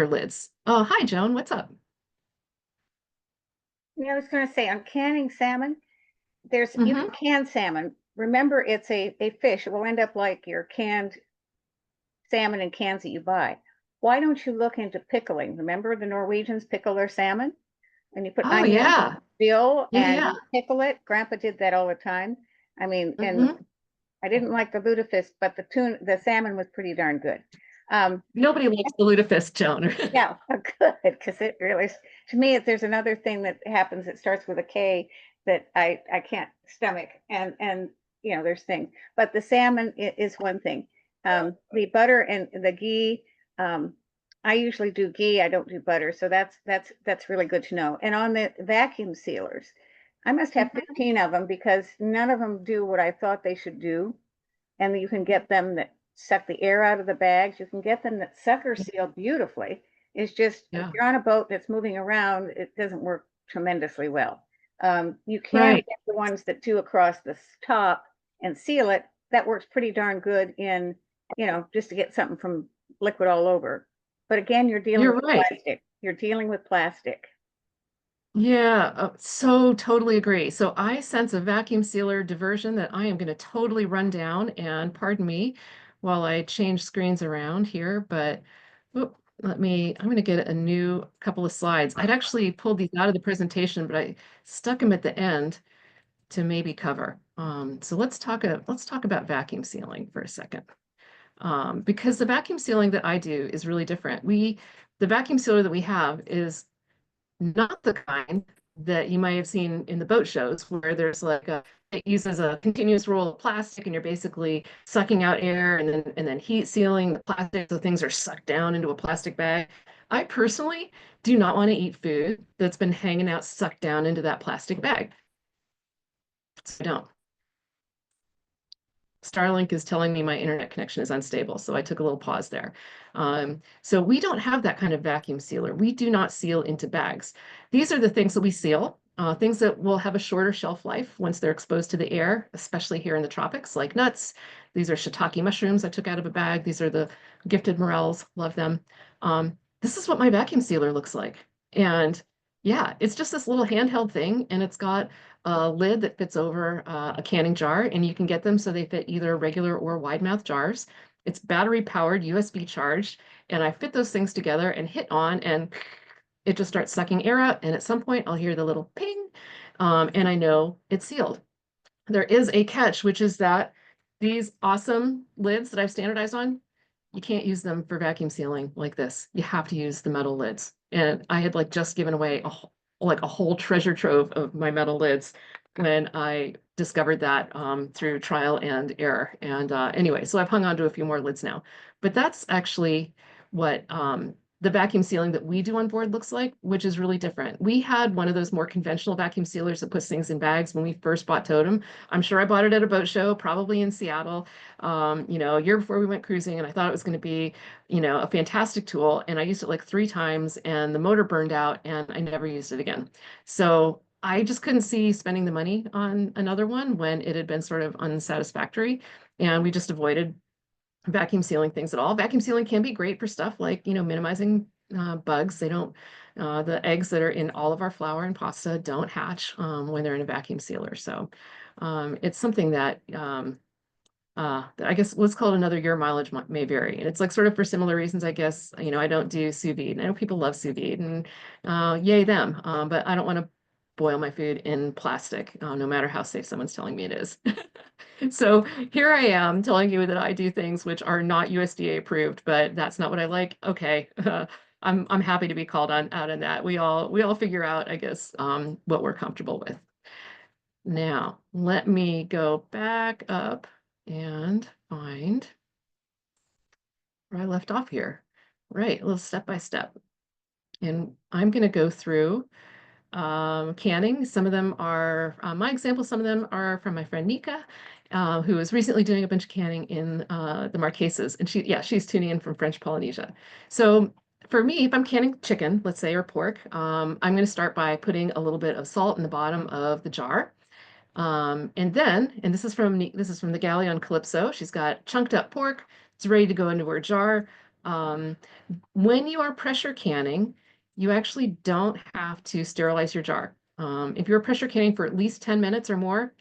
lids. Oh, hi, Joan. What's up? I was going to say on canning salmon, you Mm-hmm. can can salmon. Remember, it's a fish. It will end up like your canned salmon in cans that you buy. Why don't you look into pickling? Remember the Norwegians pickle their salmon? And you put Oh onions, yeah. dill, Yeah, and yeah. you pickle it. Grandpa did that all the time. I mean, and Mm-hmm. I didn't like the lutefisk, but the salmon was pretty darn good. Um, Nobody likes the lutefisk, Joan. yeah, good, because it really, to me, there's another thing that happens that starts with a K that I can't stomach, and there's things, but the salmon is one thing. The butter and the ghee, um, I usually do ghee. I don't do butter, so that's really good to know. And on the vacuum sealers, I must have Mhm. 15 of them because none of them do what I thought they should do, and you can get them that suck the air out of the bags. You can get them that sucker seal beautifully. It's just if Yeah. you're on a boat that's moving around, it doesn't work tremendously well. You can Right. get the ones that do across the top and seal it. That works pretty darn good in, just to get something from liquid all over. But again, you're dealing You're with right. plastic. You're dealing with plastic. Yeah, so totally agree. So I sense a vacuum sealer diversion that I am going to totally run down, and pardon me while I change screens around here, but oop, I'm going to get a new couple of slides. I'd actually pulled these out of the presentation, but I stuck them at the end to maybe cover. So let's talk about vacuum sealing for a second. Because the vacuum sealing that I do is really different. The vacuum sealer that we have is not the kind that you might have seen in the boat shows where it uses a continuous roll of plastic and you're basically sucking out air and then heat sealing the plastic so things are sucked down into a plastic bag. I personally do not want to eat food that's been hanging out sucked down into that plastic bag. So I don't. Starlink is telling me my internet connection is unstable, so I took a little pause there. So we don't have that kind of vacuum sealer. We do not seal into bags. These are the things that we seal, things that will have a shorter shelf life once they're exposed to the air, especially here in the tropics, like nuts. These are shiitake mushrooms I took out of a bag. These are the gifted morels, love them. This is what my vacuum sealer looks like. And yeah, it's just this little handheld thing, and it's got a lid that fits over a canning jar, and you can get them so they fit either regular or wide mouth jars. It's battery powered, USB charged, and I fit those things together and hit on, and it just starts sucking air out. And at some point, I'll hear the little ping, and I know it's sealed. there is a catch, which is that these awesome lids that I've standardized on, you can't use them for vacuum sealing like this. You have to use the metal lids. And I had like just given away like a whole treasure trove of my metal lids when I discovered that through trial and error. And anyway, so I've hung on to a few more lids now. But that's actually what the vacuum sealing that we do on board looks like, which is really different. We had one of those more conventional vacuum sealers that puts things in bags when we first bought Totem. I'm sure I bought it at a boat show, probably in Seattle, a year before we went cruising, and I thought it was going to be, a fantastic tool. And I used it like 3 times, and the motor burned out, and I never used it again. So I just couldn't see spending the money on another one when it had been sort of unsatisfactory, and we just avoided vacuum sealing things at all. Vacuum sealing can be great for stuff like, minimizing bugs. They don't, the eggs that are in all of our flour and pasta don't hatch when they're in a vacuum sealer. So it's something that I guess what's called another year mileage may vary. And it's like sort of for similar reasons, I guess, I don't do sous vide. And I know people love sous vide and yay them. But I don't want to boil my food in plastic, no matter how safe someone's telling me it is. So here I am telling you that I do things which are not USDA approved, but that's not what I like. Okay. I'm happy to be called on out on that. We all figure out, I guess, what we're comfortable with. Now, let me go back up and find where I left off here. Right, a little step by step. And I'm going to go through canning. Some of them are my examples, some of them are from my friend Nika, who is recently doing a bunch of canning in the Marquesas. And she's tuning in from French Polynesia. So for me, if I'm canning chicken, let's say, or pork, I'm going to start by putting a little bit of salt in the bottom of the jar. And this is from the galley on Calypso. She's got chunked up pork. It's ready to go into her jar. Um, when you are pressure canning, you actually don't have to sterilize your jar. If you're pressure canning for at least 10 minutes or more,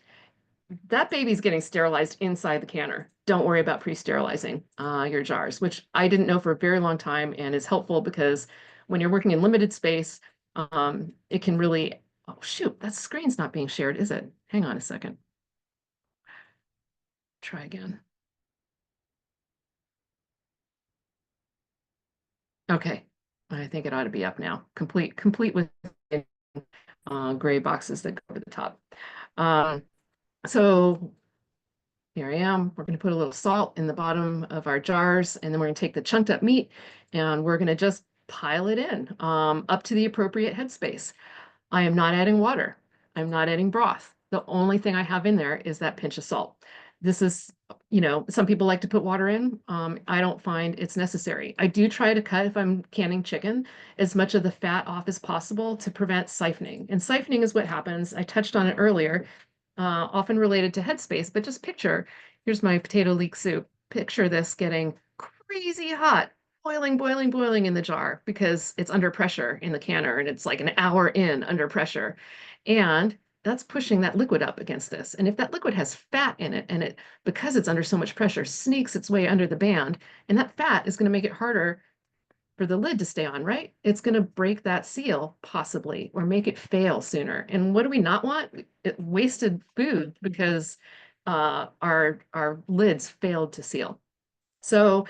that baby's getting sterilized inside the canner. Don't worry about pre-sterilizing your jars, which I didn't know for a very long time and is helpful because when you're working in limited space, it can really, oh shoot, that screen's not being shared, is it? Hang on a second. Try again. Okay, I think it ought to be up now. Complete with gray boxes that go over the top. So here I am. We're going to put a little salt in the bottom of our jars, and then we're going to take the chunked up meat and we're going to just pile it in up to the appropriate headspace. I am not adding water. I'm not adding broth. The only thing I have in there is that pinch of salt. This is, some people like to put water in. I don't find it's necessary. I do try to cut, if I'm canning chicken, as much of the fat off as possible to prevent siphoning. And siphoning is what happens. I touched on it earlier, often related to headspace, but just picture, here's my potato leek soup. Picture this getting crazy hot, boiling, boiling, boiling in the jar because it's under pressure in the canner and it's like an hour in under pressure. And that's pushing that liquid up against this. And if that liquid has fat in it and because it's under so much pressure, sneaks its way under the band, and that fat is going to make it harder for the lid to stay on, right? It's going to break that seal possibly or make it fail sooner. And what do we not want? Wasted food because our lids failed to seal. So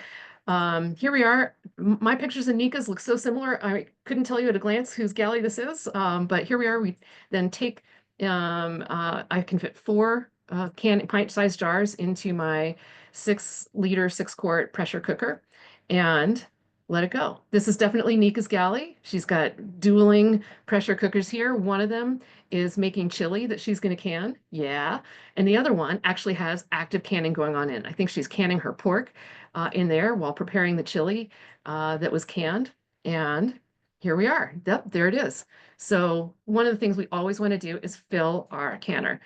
here we are. My pictures and Nika's look so similar. I couldn't tell you at a glance whose galley this is, but here we are. We then take, I can fit 4 pint-sized jars into my 6-liter, 6-quart pressure cooker and let it go. This is definitely Nika's galley. She's got dueling pressure cookers here. One of them is making chili that she's going to can. Yeah. And the other one actually has active canning going on in. I think she's canning her pork in there while preparing the chili that was canned. And here we are. Yep, there it is. So one of the things we always want to do is fill our canner.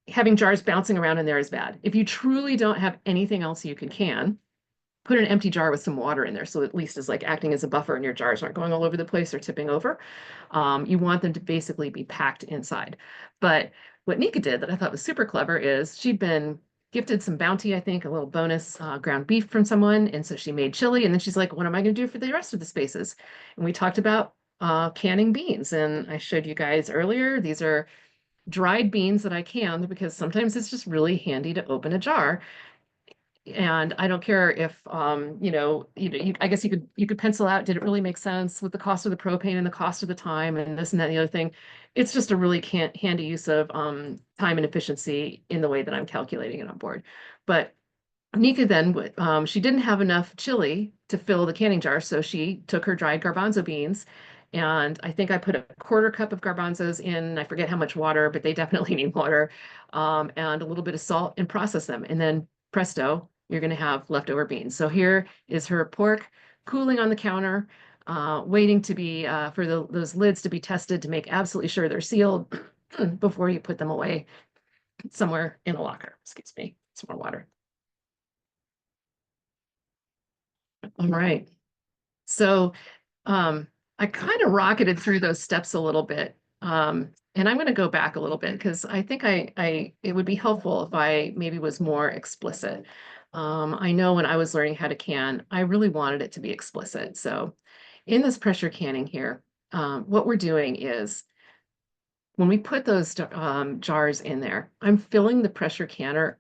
Having jars bouncing around in there is bad. If you truly don't have anything else you can put an empty jar with some water in there so at least it's like acting as a buffer and your jars aren't going all over the place or tipping over. You want them to basically be packed inside. But what Nika did that I thought was super clever is she'd been gifted some bounty, I think, a little bonus ground beef from someone. And so she made chili. And then she's like, what am I going to do for the rest of the spaces? And we talked about canning beans. And I showed you guys earlier, these are dried beans that I can, because sometimes it's just really handy to open a jar. And I don't care if, I guess you could pencil out, did it really make sense with the cost of the propane and the cost of the time and this and that and the other thing? It's just a really handy use of time and efficiency in the way that I'm calculating it on board. But Nika then, she didn't have enough chili to fill the canning jar, so she took her dried garbanzo beans, and I think I put a quarter cup of garbanzos in, I forget how much water, but they definitely need water, and a little bit of salt and process them. And then presto, you're going to have leftover beans. So here is her pork cooling on the counter, waiting to be for those lids to be tested to make absolutely sure they're sealed before you put them away somewhere in a locker. Excuse me, some more water. All right. So I kind of rocketed through those steps a little bit. And I'm going to go back a little bit because I think it would be helpful if I maybe was more explicit. I know when I was learning how to can, I really wanted it to be explicit. So in this pressure canning here, what we're doing is when we put those jars in there, I'm filling the pressure canner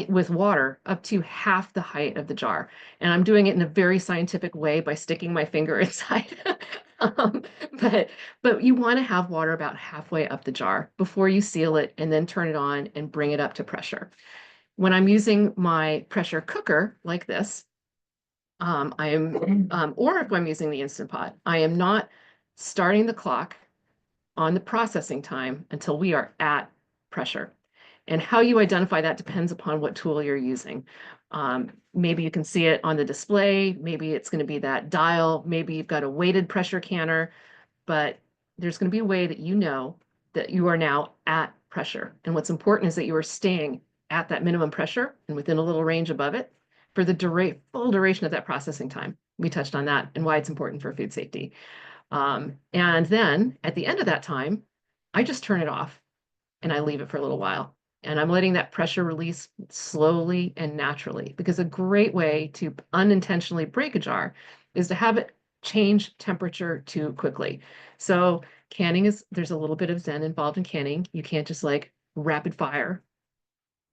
with water up to half the height of the jar. And I'm doing it in a very scientific way by sticking my finger inside. Um, but you want to have water about halfway up the jar before you seal it and then turn it on and bring it up to pressure. When I'm using my pressure cooker like this, or if I'm using the Instant Pot, I am not starting the clock on the processing time until we are at pressure. And how you identify that depends upon what tool you're using. Maybe you can see it on the display. Maybe it's going to be that dial. Maybe you've got a weighted pressure canner, but there's going to be a way that you know that you are now at pressure. And what's important is that you are staying at that minimum pressure and within a little range above it for the full duration of that processing time. We touched on that and why it's important for food safety. And then at the end of that time, I just turn it off and I leave it for a little while. And I'm letting that pressure release slowly and naturally, because a great way to unintentionally break a jar is to have it change temperature too quickly. So there's a little bit of Zen involved in canning. You can't just like rapid fire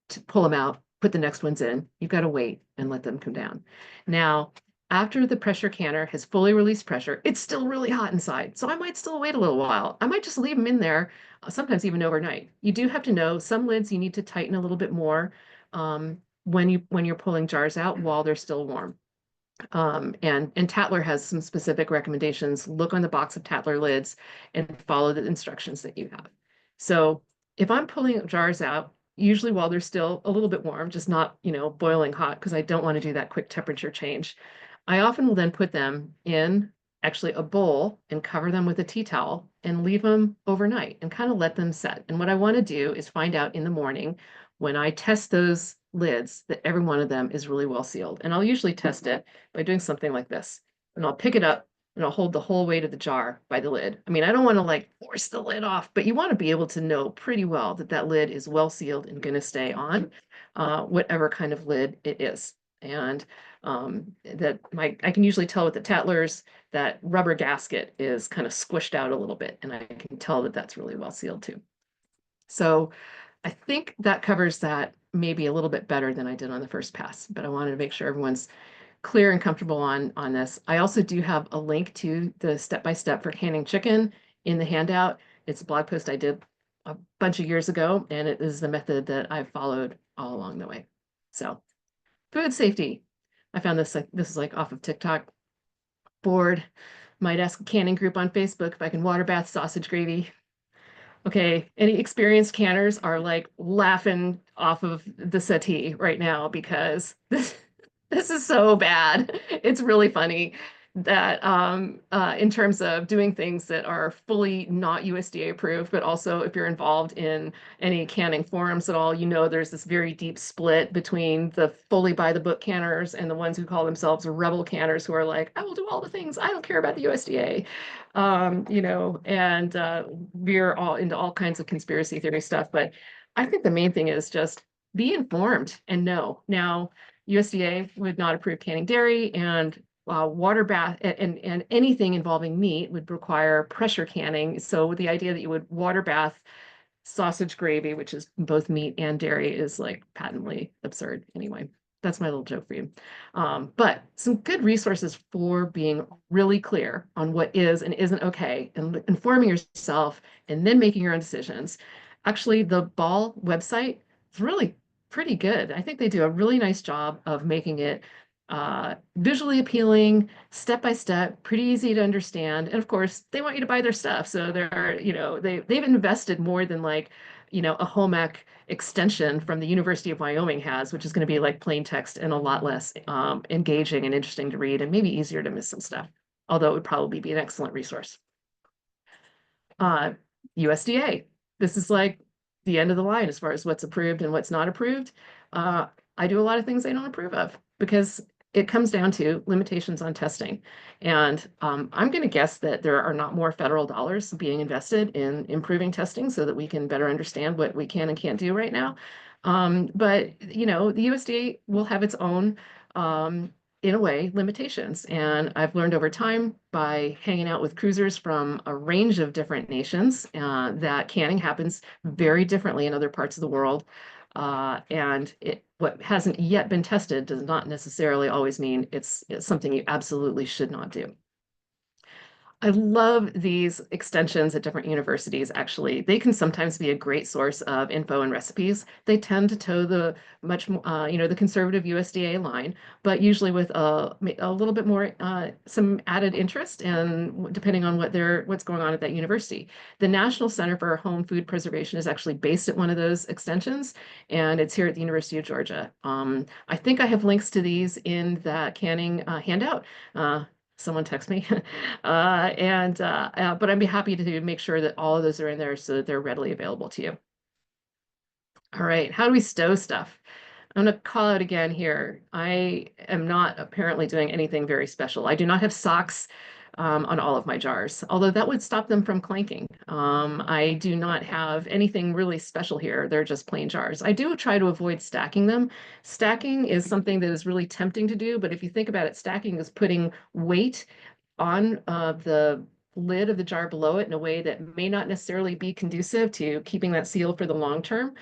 to pull them out, put the next ones in. You've got to wait and let them come down. Now, after the pressure canner has fully released pressure, it's still really hot inside. So I might still wait a little while. I might just leave them in there, sometimes even overnight. You do have to know some lids you need to tighten a little bit more when you're pulling jars out while they're still warm. And Tattler has some specific recommendations. Look on the box of Tattler lids and follow the instructions that you have. So if I'm pulling jars out, usually while they're still a little bit warm, just not, boiling hot, because I don't want to do that quick temperature change, I often will then put them in actually a bowl and cover them with a tea towel and leave them overnight and kind of let them set. And what I want to do is find out in the morning when I test those lids that every one of them is really well sealed. And I'll usually test it by doing something like this. And I'll pick it up and I'll hold the whole weight of the jar by the lid. I mean, I don't want to like force the lid off, but you want to be able to know pretty well that that lid is well sealed and going to stay on, whatever kind of lid it is. And I can usually tell with the Tattlers that rubber gasket is kind of squished out a little bit, and I can tell that that's really well sealed too. So I think that covers that maybe a little bit better than I did on the first pass, but I wanted to make sure everyone's clear and comfortable on this. I also do have a link to the step-by-step for canning chicken in the handout. It's a blog post I did a bunch of years ago, and it is the method that I've followed all along the way. So food safety. I found this is like off of TikTok. Board. Might ask a canning group on Facebook if I can water bath sausage gravy. Okay, any experienced canners are like laughing off of the settee right now because this is so bad. It's really funny that in terms of doing things that are fully not USDA approved, but also if you're involved in any canning forums at all, there's this very deep split between the fully by the book canners and the ones who call themselves rebel canners who are like, I will do all the things. I don't care about the USDA. And we're all into all kinds of conspiracy theory stuff. But I think the main thing is just be informed and know. Now, USDA would not approve canning dairy, and water bath and anything involving meat would require pressure canning. So with the idea that you would water bath sausage gravy, which is both meat and dairy, is like patently absurd. Anyway, that's my little joke for you. But some good resources for being really clear on what is and isn't okay and informing yourself and then making your own decisions. Actually, the Ball website is really pretty good. I think they do a really nice job of making it visually appealing, step by step, pretty easy to understand. And of course, they want you to buy their stuff. So they're, they've invested more than like, a home ec extension from the University of Wyoming has, which is going to be like plain text and a lot less engaging and interesting to read and maybe easier to miss some stuff. Although it would probably be an excellent resource. USDA. This is like the end of the line as far as what's approved and what's not approved. I do a lot of things I don't approve of because it comes down to limitations on testing. And I'm going to guess that there are not more federal dollars being invested in improving testing so that we can better understand what we can and can't do right now. But, the USDA will have its own in a way, limitations. And I've learned over time by hanging out with cruisers from a range of different nations that canning happens very differently in other parts of the world. What hasn't yet been tested does not necessarily always mean it's something you absolutely should not do. I love these extensions at different universities, actually. They can sometimes be a great source of info and recipes. They tend to toe the the conservative USDA line, but usually with a little bit more, some added interest and depending on what's going on at that university. The National Center for Home Food Preservation is actually based at one of those extensions, and it's here at the University of Georgia. I think I have links to these in that canning handout. Someone text me. But I'd be happy to make sure that all of those are in there so that they're readily available to you. All right, how do we stow stuff? I'm going to call out again here. I am not apparently doing anything very special. I do not have socks on all of my jars, although that would stop them from clanking. I do not have anything really special here. They're just plain jars. I do try to avoid stacking them. Stacking is something that is really tempting to do, but if you think about it, stacking is putting weight on the lid of the jar below it in a way that may not necessarily be conducive to keeping that seal for the long term.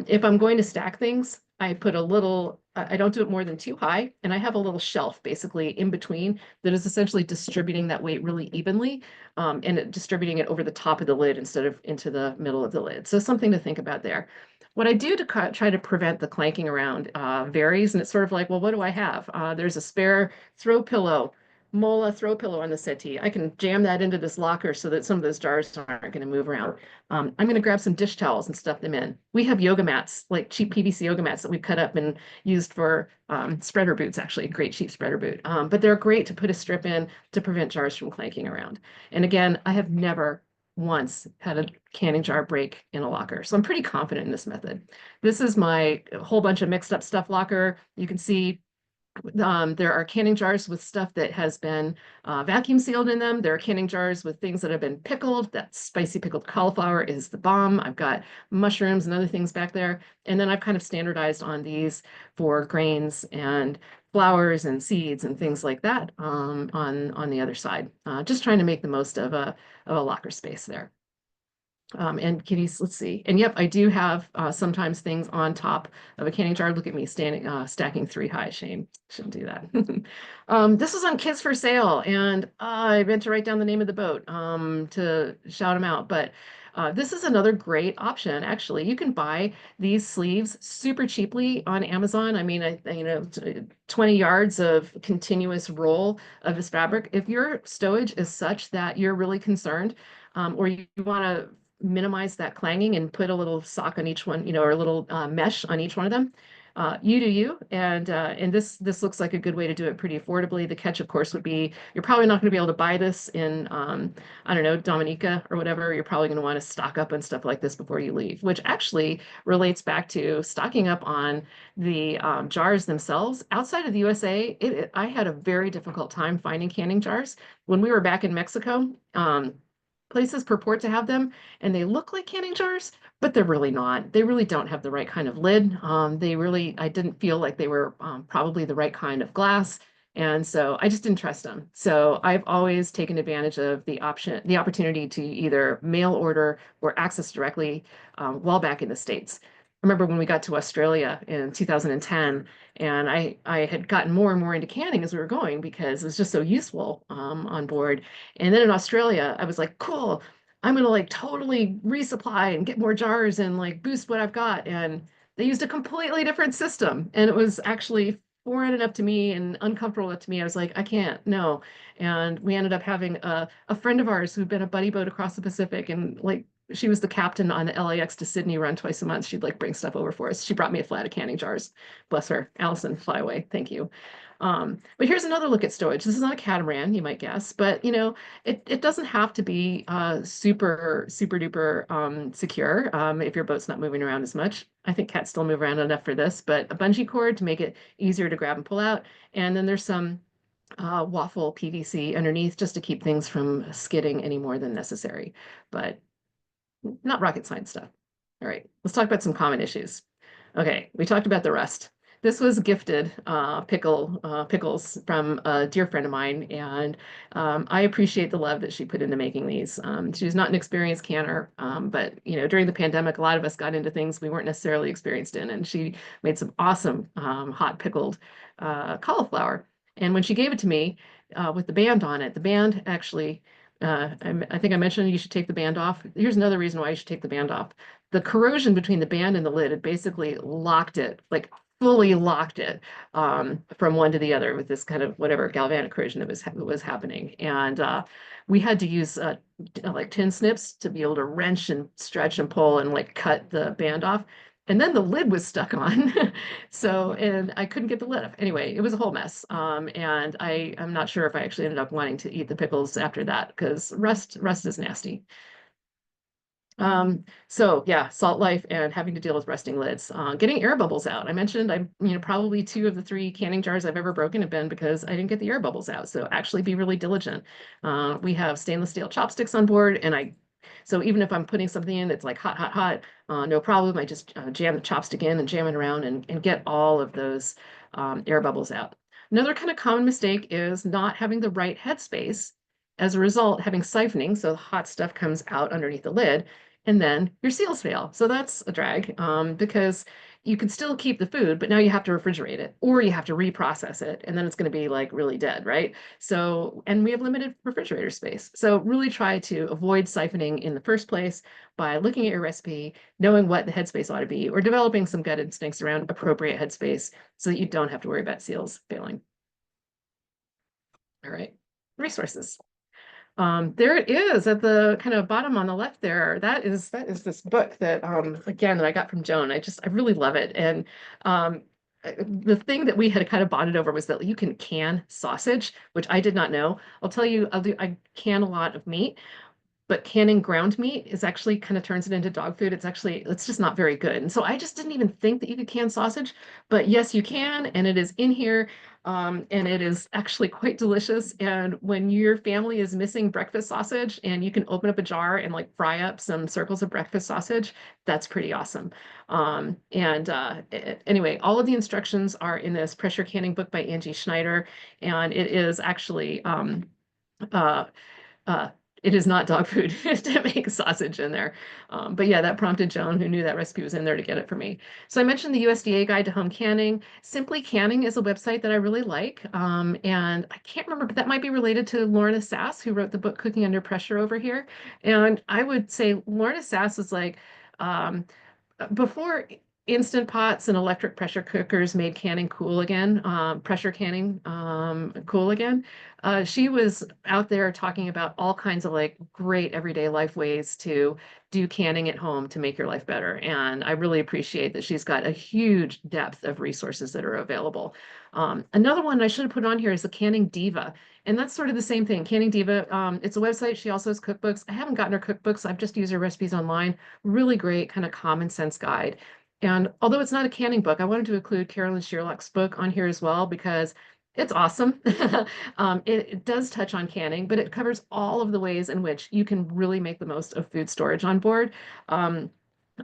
If I'm going to stack things, I put a little, I don't do it more than 2 high, and I have a little shelf basically in between that is essentially distributing that weight really evenly and distributing it over the top of the lid instead of into the middle of the lid. So something to think about there. What I do to try to prevent the clanking around varies, and it's sort of like, well, what do I have? There's a spare throw pillow Mola throw pillow on the settee. I can jam that into this locker so that some of those jars aren't going to move around. I'm going to grab some dish towels and stuff them in. We have yoga mats, like cheap PVC yoga mats that we've cut up and used for spreader boots, actually, a great cheap spreader boot. But they're great to put a strip in to prevent jars from clanking around. And again, I have never once had a canning jar break in a locker. So I'm pretty confident in this method. This is my whole bunch of mixed up stuff locker. You can see there are canning jars with stuff that has been vacuum sealed in them. There are canning jars with things that have been pickled. That spicy pickled cauliflower is the bomb. I've got mushrooms and other things back there. And then I've kind of standardized on these for grains and flowers and seeds and things like that on the other side. Just trying to make the most of a locker space there. And kitties, let's see. And yep, I do have sometimes things on top of a canning jar. Look at me standing, stacking 3 high. Shame, shouldn't do that. This was on Kids for Sale, and I meant to write down the name of the boat to shout them out. But this is another great option. Actually, you can buy these sleeves super cheaply on Amazon. I mean, 20 yards of continuous roll of this fabric. If your stowage is such that you're really concerned, or you want to minimize that clanging and put a little sock on each one, or a little mesh on each one of them. You do you, and this looks like a good way to do it pretty affordably. The catch, of course, would be you're probably not going to be able to buy this in I don't know, Dominica or whatever. You're probably going to want to stock up on stuff like this before you leave, which actually relates back to stocking up on the jars themselves. Outside of the USA, I had a very difficult time finding canning jars when we were back in Mexico. Places purport to have them and they look like canning jars, but they're really not. They really don't have the right kind of lid. I didn't feel like they were probably the right kind of glass. And so I just didn't trust them. So I've always taken advantage of the opportunity to either mail order or access directly while back in the States. I remember when we got to Australia in 2010, and I had gotten more and more into canning as we were going because it was just so useful on board. And then in Australia, I was like, cool, I'm gonna like totally resupply and get more jars and like boost what I've got. And they used a completely different system, and it was actually foreign enough to me and uncomfortable enough to me. I was like, I can't, no. And we ended up having a friend of ours who'd been a buddy boat across the Pacific, and like she was the captain on the LAX to Sydney run twice a month. She'd like bring stuff over for us. She brought me a flat of canning jars. Bless her. Allison, fly away. Thank you. But here's another look at stowage. This is not a catamaran, you might guess, but it doesn't have to be super duper secure if your boat's not moving around as much. I think cats still move around enough for this, but a bungee cord to make it easier to grab and pull out. And then there's some waffle PVC underneath just to keep things from skidding any more than necessary, but not rocket science stuff. All right, let's talk about some common issues. Okay, we talked about the rust. This was gifted pickles from a dear friend of mine, and I appreciate the love that she put into making these. She's not an experienced canner, but during the pandemic, a lot of us got into things we weren't necessarily experienced in, and she made some awesome hot pickled cauliflower. And when she gave it to me with the band on it, the band actually I think I mentioned you should take the band off. Here's another reason why you should take the band off. The corrosion between the band and the lid, it basically locked it, like fully locked it from one to the other with this kind of whatever galvanic corrosion that was happening. And we had to use like tin snips to be able to wrench and stretch and pull and like cut the band off. And then the lid was stuck on. So, and I couldn't get the lid off. Anyway, it was a whole mess. And I'm not sure if I actually ended up wanting to eat the pickles after that because rust is nasty. So yeah, salt life and having to deal with rusting lids. Getting air bubbles out. I mentioned probably two of the three canning jars I've ever broken have been because I didn't get the air bubbles out. So actually be really diligent. We have stainless steel chopsticks on board, and so even if I'm putting something in that's like hot, hot, hot, no problem. I just jam the chopstick in and jam it around and get all of those air bubbles out. Another kind of common mistake is not having the right headspace. As a result, having siphoning, so the hot stuff comes out underneath the lid, and then your seals fail. So that's a drag because you can still keep the food, but now you have to refrigerate it or you have to reprocess it, and then it's going to be like really dead, right? So, and we have limited refrigerator space. So really try to avoid siphoning in the first place by looking at your recipe, knowing what the headspace ought to be, or developing some gut instincts around appropriate headspace so that you don't have to worry about seals failing. All right, resources. There it is at the kind of bottom on the left there. That is this book that again that I got from Joan. I really love it. And the thing that we had kind of bonded over was that you can can sausage, which I did not know. I'll tell you, I can a lot of meat, but canning ground meat is actually kind of turns it into dog food. It's just not very good. And so I just didn't even think that you could can sausage, but yes, you can, and it is in here. And it is actually quite delicious. And when your family is missing breakfast sausage and you can open up a jar and like fry up some circles of breakfast sausage, that's pretty awesome. Anyway, all of the instructions are in this pressure canning book by Angie Schneider, and it is actually uh, uh, it is not dog food to make sausage in there. But yeah, that prompted Joan, who knew that recipe was in there, to get it for me. So I mentioned the USDA Guide to Home Canning. Simply Canning is a website that I really like. And I can't remember, but that might be related to Lorna Sass, who wrote the book Cooking Under Pressure over here. And I would say Lorna Sass is like, um, before Instant Pots and electric pressure cookers made canning cool again, pressure canning cool again, she was out there talking about all kinds of like great everyday life ways to do canning at home to make your life better. And I really appreciate that she's got a huge depth of resources that are available. Another one I should have put on here is the Canning Diva. And that's sort of the same thing. Canning Diva, it's a website. She also has cookbooks. I haven't gotten her cookbooks. I've just used her recipes online. Really great kind of common sense guide. And although it's not a canning book, I wanted to include Carolyn Shearlock's book on here as well because it's awesome. It does touch on canning, but it covers all of the ways in which you can really make the most of food storage on board. Um,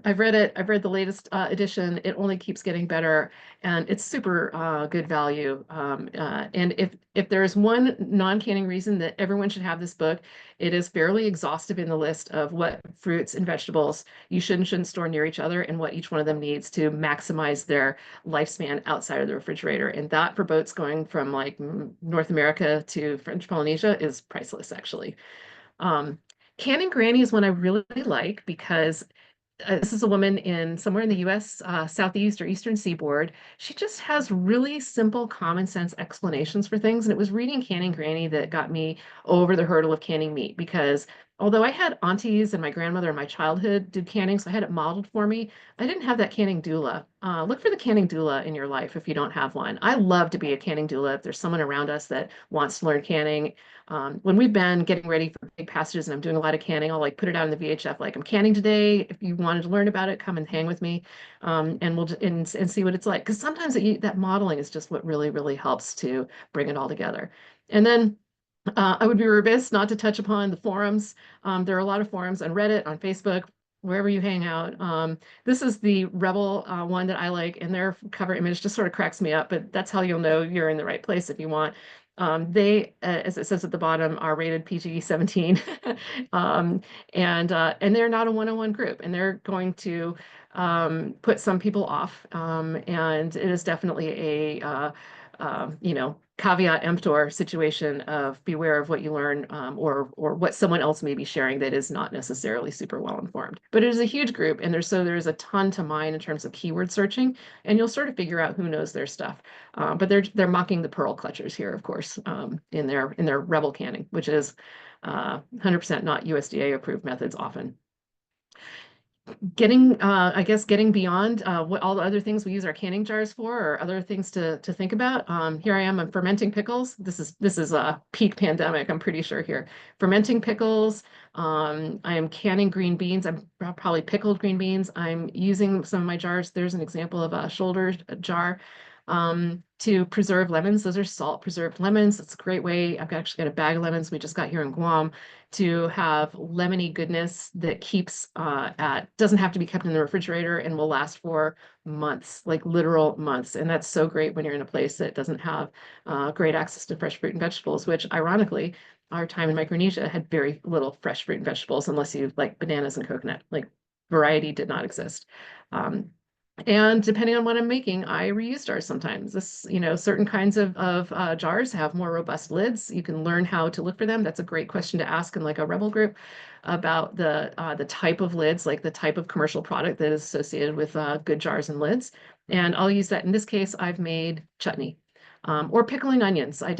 I've read it. I've read the latest edition. It only keeps getting better, and it's super good value. And if there is one non-canning reason that everyone should have this book, it is fairly exhaustive in the list of what fruits and vegetables you should and shouldn't store near each other, and what each one of them needs to maximize their lifespan outside of the refrigerator. And that for boats going from like North America to French Polynesia is priceless, actually. Um, Canning Granny is one I really like because this is a woman in somewhere in the US, Southeast or Eastern Seaboard. She just has really simple, common sense explanations for things. And it was reading Canning Granny that got me over the hurdle of canning meat because although I had aunties and my grandmother in my childhood did canning, so I had it modeled for me, I didn't have that canning doula. Look for the canning doula in your life if you don't have one. I love to be a canning doula if there's someone around us that wants to learn canning. When we've been getting ready for big passages and I'm doing a lot of canning, I'll like put it out in the VHF, like I'm canning today. If you wanted to learn about it, come and hang with me, and and see what it's like. Because sometimes that modeling is just what really, really helps to bring it all together. And then I would be remiss not to touch upon the forums. There are a lot of forums on Reddit, on Facebook, wherever you hang out. This is the Rebel one that I like, and their cover image just sort of cracks me up, but that's how you'll know you're in the right place if you want. They, as it says at the bottom, are rated PG-17, and they're not a one-on-one group, and they're going to put some people off, and it is definitely a caveat emptor situation of beware of what you learn, or what someone else may be sharing that is not necessarily super well informed. But it is a huge group, and there's a ton to mine in terms of keyword searching, and you'll sort of figure out who knows their stuff. But they're mocking the pearl clutchers here, of course, in their rebel canning, which is 100% not USDA approved methods often. I guess getting beyond what all the other things we use our canning jars for, or other things to think about. Here I am, I'm fermenting pickles. This is a peak pandemic, I'm pretty sure here. Fermenting pickles. I am canning green beans. I'm probably pickled green beans. I'm using some of my jars. There's an example of a shoulder jar to preserve lemons. Those are salt preserved lemons. It's a great way. I've actually got a bag of lemons we just got here in Guam to have lemony goodness that keeps doesn't have to be kept in the refrigerator and will last for months, like literal months. And that's so great when you're in a place that doesn't have great access to fresh fruit and vegetables, which ironically, our time in Micronesia had very little fresh fruit and vegetables unless you like bananas and coconut. Like variety did not exist. And depending on what I'm making, I reuse jars sometimes. Certain kinds of jars have more robust lids. You can learn how to look for them. That's a great question to ask in like a Rebel group about the type of lids, like the type of commercial product that is associated with good jars and lids. And I'll use that. In this case, I've made chutney, or pickling onions. I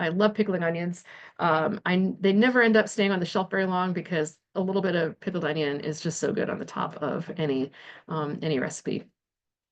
love pickling onions. They never end up staying on the shelf very long because a little bit of pickled onion is just so good on the top of any recipe.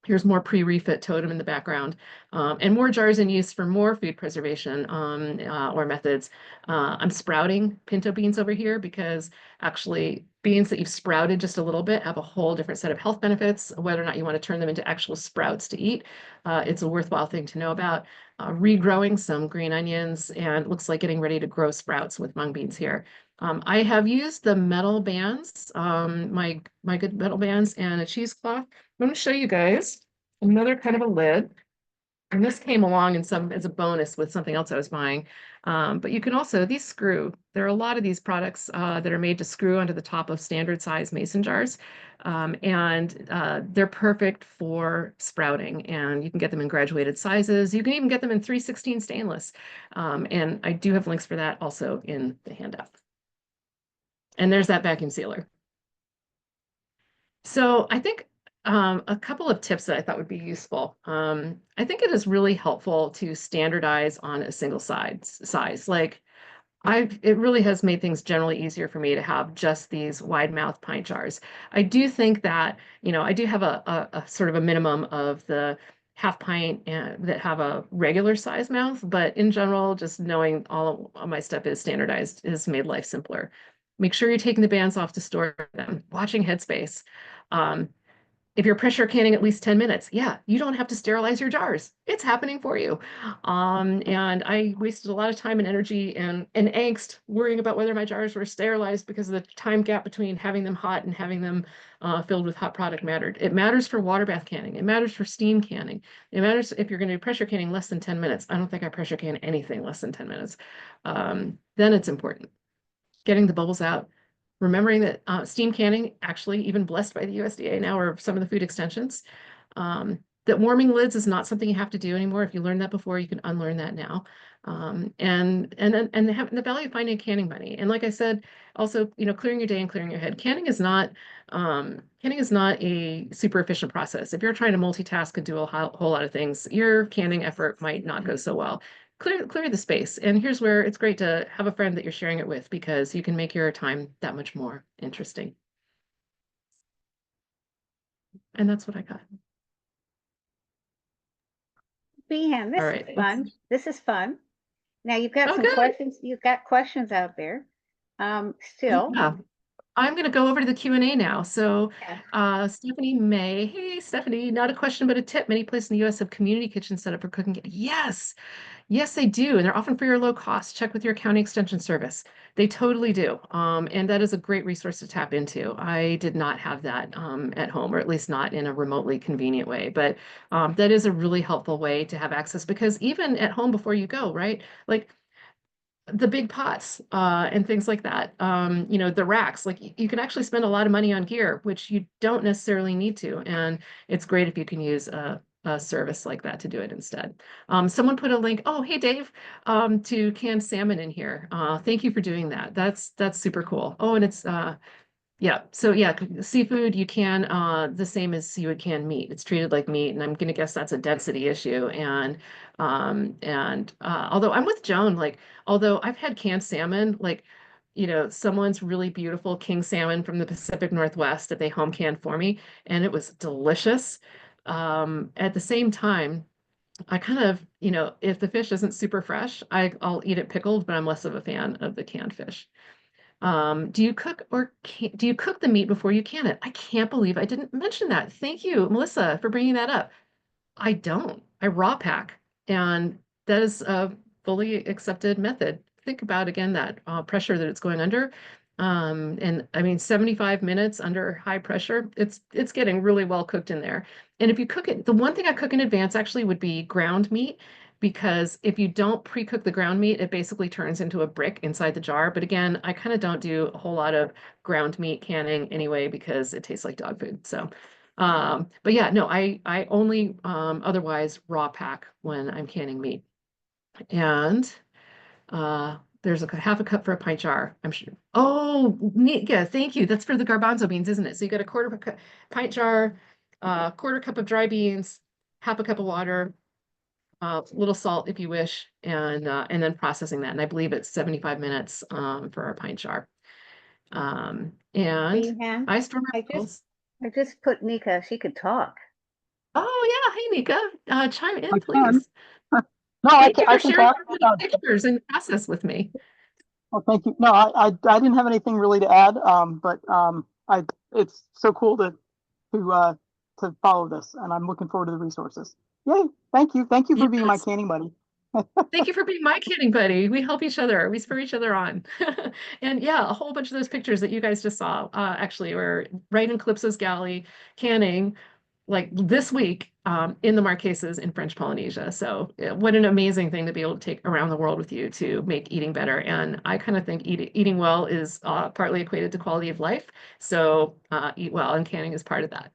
Here's more pre-refit totem in the background, and more jars in use for more food preservation or methods. I'm sprouting pinto beans over here because actually beans that you've sprouted just a little bit have a whole different set of health benefits. Whether or not you want to turn them into actual sprouts to eat, it's a worthwhile thing to know about. Regrowing some green onions, and it looks like getting ready to grow sprouts with mung beans here. I have used the metal bands, my good metal bands, and a cheesecloth. I'm going to show you guys another kind of a lid. And this came along as a bonus with something else I was buying. But you can also, these screw. There are a lot of these products that are made to screw onto the top of standard size mason jars. And they're perfect for sprouting. And you can get them in graduated sizes. You can even get them in 316 stainless. And I do have links for that also in the handout. And there's that vacuum sealer. So I think a couple of tips that I thought would be useful. I think it is really helpful to standardize on a single size. Like it really has made things generally easier for me to have just these wide mouth pint jars. I do think that, I do have a sort of a minimum of the half pint that have a regular size mouth, but in general, just knowing all of my stuff is standardized has made life simpler. Make sure you're taking the bands off to store them, watching headspace. Um, If you're pressure canning at least 10 minutes, yeah, you don't have to sterilize your jars. It's happening for you. And I wasted a lot of time and energy and angst worrying about whether my jars were sterilized because of the time gap between having them hot and having them filled with hot product mattered. It matters for water bath canning. It matters for steam canning. It matters if you're going to do pressure canning less than 10 minutes. I don't think I pressure can anything less than 10 minutes. Then it's important. Getting the bubbles out. Remembering that steam canning, actually even blessed by the USDA now, or some of the food extensions, that warming lids is not something you have to do anymore. If you learned that before, you can unlearn that now. And the value of finding canning money. And like I said, also, clearing your day and clearing your head. Canning is not a super efficient process. If you're trying to multitask and do a whole lot of things, your canning effort might not go so well. Clear the space. And here's where it's great to have a friend that you're sharing it with, because you can make your time that much more interesting. And that's what I got. Behan, this All right. is fun. This is fun. Now you've got Oh, some good. questions. You've got questions out there. Still. Yeah. I'm going to go over to the Q&A now. So Yeah. Stephanie May, hey, Stephanie, not a question, but a tip. Many places in the U.S. have community kitchens set up for cooking. Yes. Yes, they do. And they're often for your low cost. Check with your county extension service. They totally do. And that is a great resource to tap into. I did not have that at home, or at least not in a remotely convenient way. But that is a really helpful way to have access, because even at home before you go, right? Like the big pots and things like that, the racks, like you can actually spend a lot of money on gear, which you don't necessarily need to. And it's great if you can use a service like that to do it instead. Someone put a link, oh, hey, Dave, to canned salmon in here. Thank you for doing that. That's super cool. Oh, and it's yeah. So yeah, seafood you can the same as you would can meat. It's treated like meat, and I'm gonna guess that's a density issue. And although I'm with Joan, like although I've had canned salmon, like someone's really beautiful king salmon from the Pacific Northwest that they home canned for me, and it was delicious. At the same time, I kind of, if the fish isn't super fresh, I'll eat it pickled, but I'm less of a fan of the canned fish. Do you cook the meat before you can it? I can't believe I didn't mention that. Thank you, Melissa, for bringing that up. I don't. I raw pack, and that is a fully accepted method. Think about again that pressure that it's going under. And I mean, 75 minutes under high pressure, it's getting really well cooked in there. And if you cook it, the one thing I cook in advance actually would be ground meat, because if you don't pre-cook the ground meat, it basically turns into a brick inside the jar. But again, I kind of don't do a whole lot of ground meat canning anyway, because it tastes like dog food. So but yeah, no, I only otherwise raw pack when I'm canning meat. And there's a half a cup for a pint jar, I'm sure. Oh, neat. Yeah, thank you. That's for the garbanzo beans, isn't it? So you got a quarter of a pint jar, quarter cup of dry beans, half a cup of water, little salt if you wish, and then processing that. And I believe it's 75 minutes for our pint jar. And Behan, I store my I just bottles. I just put Nika. She could talk. Oh yeah, hey Nika, chime in I can. please. No, Thank you I for can sharing talk. the pictures and process with me. Well, thank you. No, I didn't have anything really to add. But it's so cool to uh, to follow this, and I'm looking forward to the resources. Yay! Thank you for being my Yes. canning buddy. Thank you for being my canning buddy. We help each other. We spur each other on. And yeah, a whole bunch of those pictures that you guys just saw actually were right in Calypso's galley canning like this week in the Marquesas in French Polynesia. So what an amazing thing to be able to take around the world with you to make eating better. And I kind of think eating well is partly equated to quality of life. So eat well, and canning is part of that.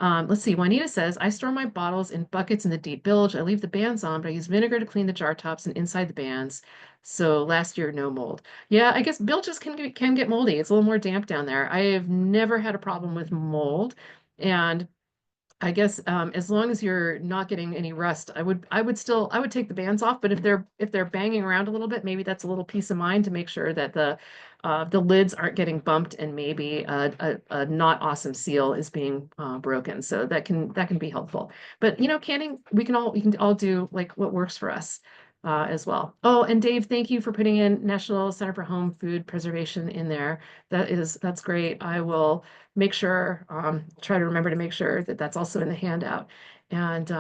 Let's see. Juanita says, I store my bottles in buckets in the deep bilge. I leave the bands on, but I use vinegar to clean the jar tops and inside the bands. So last year, no mold. Yeah, I guess bilges can get moldy. It's a little more damp down there. I have never had a problem with mold. And I guess as long as you're not getting any rust, I would take the bands off. But if they're banging around a little bit, maybe that's a little peace of mind to make sure that the lids aren't getting bumped, and maybe a not awesome seal is being broken. So that can be helpful. But canning, we can all do like what works for us. as well. Oh, and Dave, thank you for putting in National Center for Home Food Preservation in there. That's great. I will make sure, try to remember to make sure that that's also in the handout. And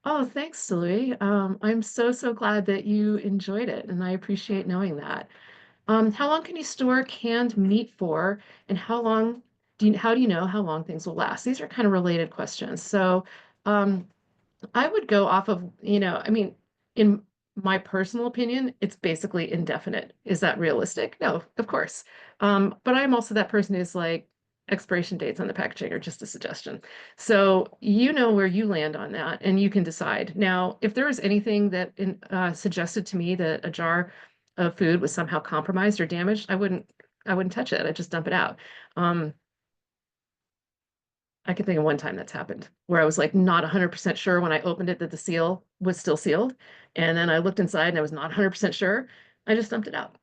oh, thanks, Louis. I'm so glad that you enjoyed it, and I appreciate knowing that. How long can you store canned meat for, and how do you know how long things will last? These are kind of related questions. So, um, I would go off of, I mean, in my personal opinion, it's basically indefinite. Is that realistic? No, of course. But I'm also that person who's like, expiration dates on the packaging are just a suggestion. So you know where you land on that, and you can decide. Now, if there was anything that suggested to me that a jar of food was somehow compromised or damaged, I wouldn't touch it. I'd just dump it out. Um, I can think of one time that's happened where I was like not 100% sure when I opened it that the seal was still sealed. And then I looked inside and I was not 100% sure. I just dumped it out.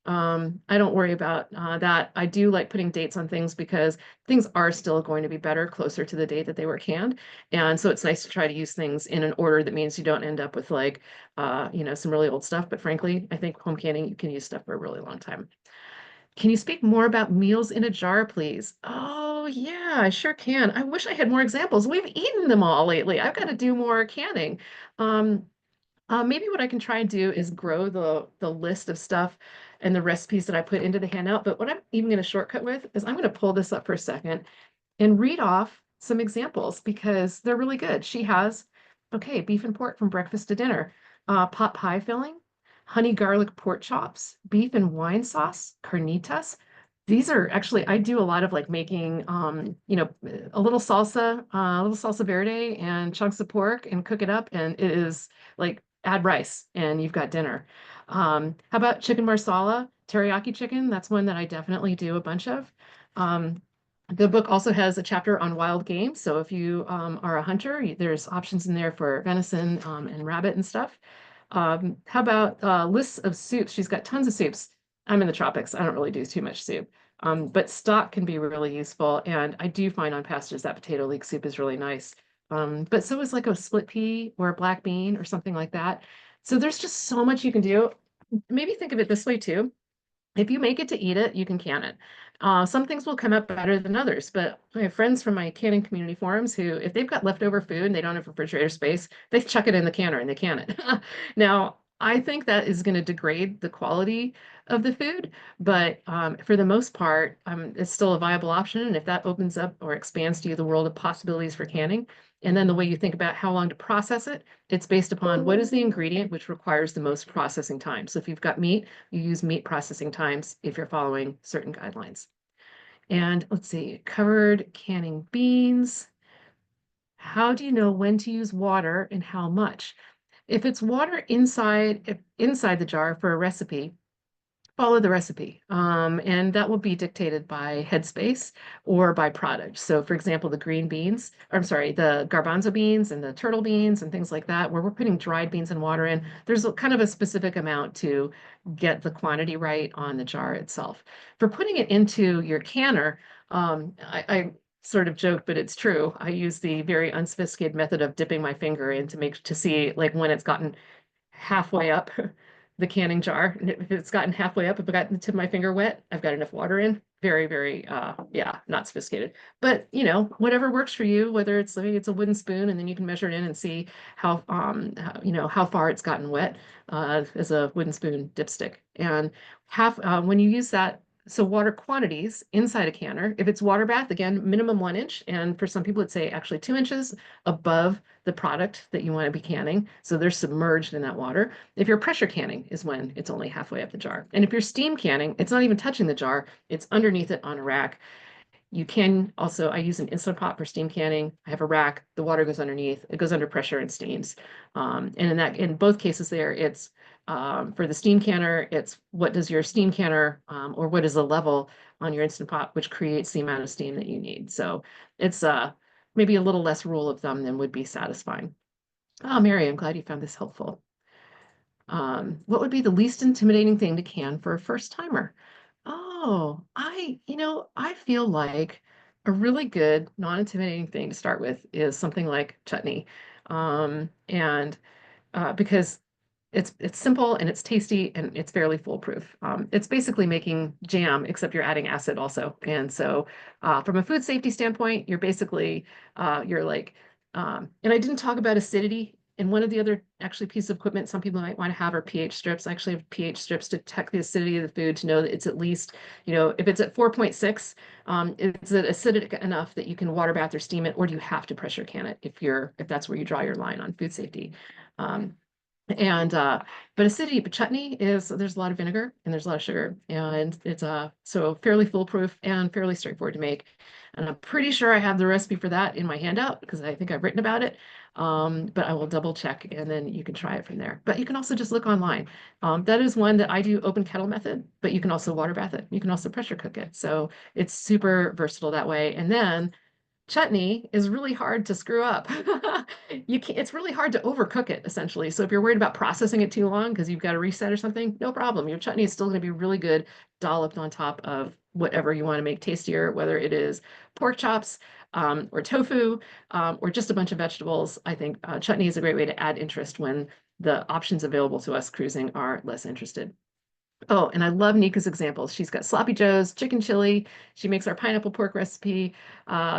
I don't worry about that. I do like putting dates on things because things are still going to be better closer to the date that they were canned. And so it's nice to try to use things in an order that means you don't end up with like, some really old stuff. But frankly, I think home canning, you can use stuff for a really long time. Can you speak more about meals in a jar, please? Oh, yeah, I sure can. I wish I had more examples. We've eaten them all lately. I've got to do more canning. Um, Maybe what I can try and do is grow the list of stuff and the recipes that I put into the handout. But what I'm even going to shortcut with is I'm going to pull this up for a second and read off some examples because they're really good. She has, okay, beef and pork from breakfast to dinner, pot pie filling, honey garlic pork chops, beef and wine sauce, carnitas. These are actually, I do a lot of like making, a little salsa verde and chunks of pork and cook it up. And it is like add rice and you've got dinner. How about chicken marsala, teriyaki chicken? That's one that I definitely do a bunch of. Um, the book also has a chapter on wild game. So if you are a hunter, there's options in there for venison and rabbit and stuff. How about lists of soups? She's got tons of soups. I'm in the tropics. I don't really do too much soup. But stock can be really useful. And I do find on passages that potato leek soup is really nice. But so is like a split pea or a black bean or something like that. So there's just so much you can do. Maybe think of it this way too. If you make it to eat it, you can can it. Some things will come up better than others, but I have friends from my canning community forums who, if they've got leftover food and they don't have refrigerator space, they chuck it in the canner and they can it. Now, I think that is going to degrade the quality of the food, but for the most part, it's still a viable option. And if that opens up or expands to you the world of possibilities for canning, and then the way you think about how long to process it, it's based upon what is the ingredient which requires the most processing time. So if you've got meat, you use meat processing times if you're following certain guidelines. And let's see, covered canning beans. How do you know when to use water and how much? If it's water inside the jar for a recipe, follow the recipe. And that will be dictated by headspace or by product. So for example, the green beans, or I'm sorry, the garbanzo beans and the turtle beans and things like that, where we're putting dried beans and water in, there's kind of a specific amount to get the quantity right on the jar itself. For putting it into your canner, I sort of joke, but it's true. I use the very unsophisticated method of dipping my finger in to see like when it's gotten halfway up the canning jar. And if it's gotten halfway up, if I got the tip of my finger wet, I've got enough water in. Very, very, yeah, not sophisticated. But whatever works for you, whether it's maybe it's a wooden spoon and then you can measure it in and see how far it's gotten wet as a wooden spoon dipstick. And when you use that, so water quantities inside a canner, if it's water bath, again, minimum 1 inch. And for some people, it's say actually 2 inches above the product that you want to be canning. So they're submerged in that water. If you're pressure canning is when it's only halfway up the jar. And if you're steam canning, it's not even touching the jar, it's underneath it on a rack. You can also, I use an Instant Pot for steam canning. I have a rack, the water goes underneath, it goes under pressure and steams. And in both cases there, it's for the steam canner, it's what does your steam canner or what is the level on your Instant Pot, which creates the amount of steam that you need. So it's maybe a little less rule of thumb than would be satisfying. Oh, Mary, I'm glad you found this helpful. What would be the least intimidating thing to can for a first timer? Oh, I feel like a really good non-intimidating thing to start with is something like chutney. And because it's simple and it's tasty and it's fairly foolproof. It's basically making jam, except you're adding acid also. And so, from a food safety standpoint, you're basically you're like, and I didn't talk about acidity. And one of the other actually pieces of equipment some people might want to have are pH strips. I actually have pH strips to detect the acidity of the food to know that it's at least, if it's at 4.6, is it acidic enough that you can water bath or steam it, or do you have to pressure can it if that's where you draw your line on food safety? Um, and but acidity, but chutney is there's a lot of vinegar and there's a lot of sugar, and it's so fairly foolproof and fairly straightforward to make. And I'm pretty sure I have the recipe for that in my handout because I think I've written about it. But I will double check and then you can try it from there. But you can also just look online. That is one that I do open kettle method, but you can also water bath it. You can also pressure cook it. So it's super versatile that way. And then chutney is really hard to screw up. It's really hard to overcook it essentially. So if you're worried about processing it too long because you've got to reset or something, no problem. Your chutney is still going to be really good dolloped on top of whatever you want to make tastier, whether it is pork chops, or tofu, or just a bunch of vegetables. I think chutney is a great way to add interest when the options available to us cruising are less interested. Oh, and I love Nika's examples. She's got sloppy joes, chicken chili. She makes our pineapple pork recipe.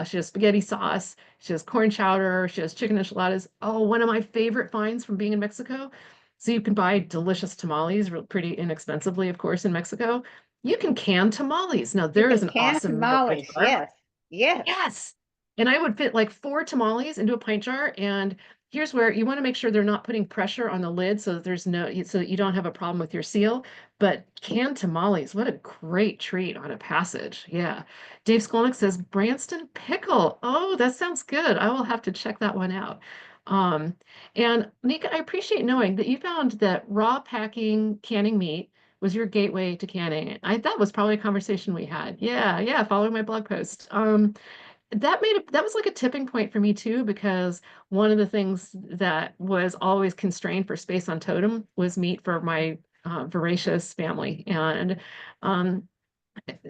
She has spaghetti sauce. She has corn chowder. She has chicken enchiladas. Oh, one of my favorite finds from being in Mexico. So you can buy delicious tamales pretty inexpensively, of course, in Mexico. You can can tamales. Now You there is can an can awesome milk tamales. jar. Yes. Yes. Yes. And I would fit like 4 tamales into a pint jar. And here's where you want to make sure they're not putting pressure on the lid so that so that you don't have a problem with your seal. But canned tamales, what a great treat on a passage. Yeah. Dave Skolnick says Branston pickle. Oh, that sounds good. I will have to check that one out. Um, and Nika, I appreciate knowing that you found that raw packing canning meat was your gateway to canning. That was probably a conversation we had. Yeah, yeah, following my blog post. That was like a tipping point for me too, because one of the things that was always constrained for space on Totem was meat for my voracious family. And um,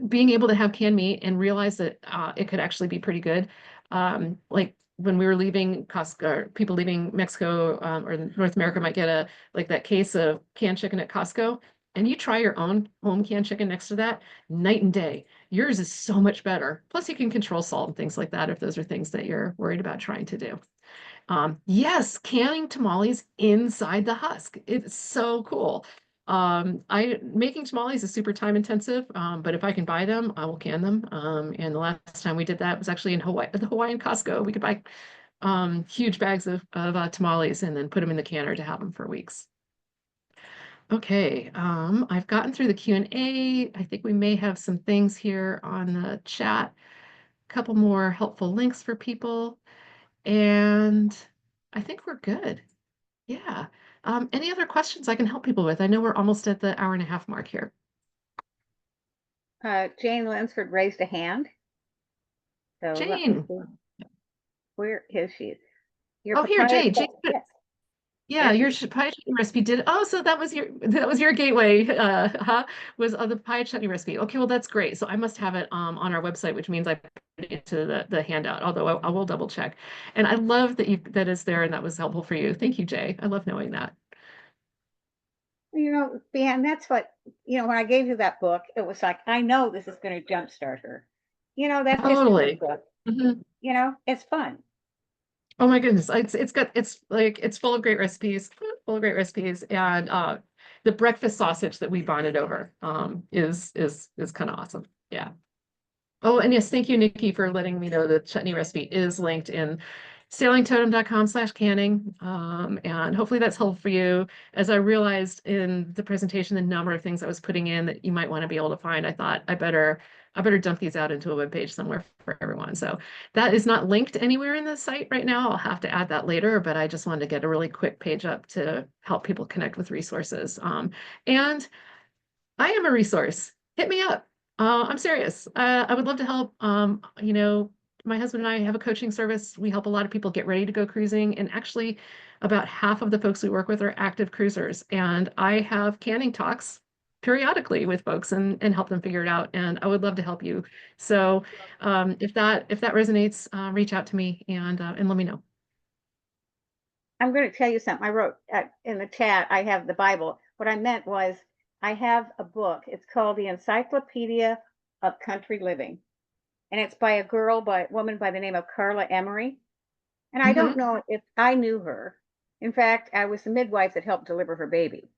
being able to have canned meat and realize that it could actually be pretty good. Like when we were leaving Costco, or people leaving Mexico or North America might get like that case of canned chicken at Costco, and you try your own home canned chicken next to that, night and day. Yours is so much better. Plus, you can control salt and things like that if those are things that you're worried about trying to do. Yes, canning tamales inside the husk. It's so cool. I making tamales is super time intensive, but if I can buy them, I will can them. And the last time we did that was actually in Hawaii, at the Hawaiian Costco. We could buy huge bags of tamales and then put them in the canner to have them for weeks. Okay, I've gotten through the Q&A. I think we may have some things here on the chat. A couple more helpful links for people. And I think we're good. Yeah. Any other questions I can help people with? I know we're almost at the hour-and-a-half mark here. Jane Linsford raised a hand. So let me Jane. see. Where is she? Your Oh, here, papaya. Jane. Yes. Yeah, There your she is. pie chutney recipe did. Oh, so that was your gateway, was the pie chutney recipe. Okay, well that's great. So I must have it on our website, which means I put it into the handout. Although I will double check. And I love that is there and that was helpful for you. Thank you, Jay. I love knowing that. Dan, that's what, when I gave you that book, it was like, I know this is going to jumpstart her. That's just a good Totally. book. Mhm. It's fun. Oh my goodness. It's full of great recipes, and the breakfast sausage that we bonded over is kind of awesome. Yeah. Oh, and yes, thank you, Nikki, for letting me know the chutney recipe is linked in sailingtotem.com/canning. And hopefully that's helpful for you. As I realized in the presentation, the number of things I was putting in that you might want to be able to find, I thought I better dump these out into a web page somewhere for everyone. So that is not linked anywhere in the site right now. I'll have to add that later, but I just wanted to get a really quick page up to help people connect with resources. And I am a resource. Hit me up. I'm serious. I would love to help. My husband and I have a coaching service. We help a lot of people get ready to go cruising, and actually, about half of the folks we work with are active cruisers. And I have canning talks periodically with folks and help them figure it out. And I would love to help you. So if that resonates, reach out to me and let me know. I'm going to tell you something. I wrote in the chat, I have the Bible. What I meant was I have a book. It's called The Encyclopedia of Country Living. And it's by a woman by the name of Carla Emery. And I don't Mhm. know if I knew her. In fact, I was the midwife that helped deliver her baby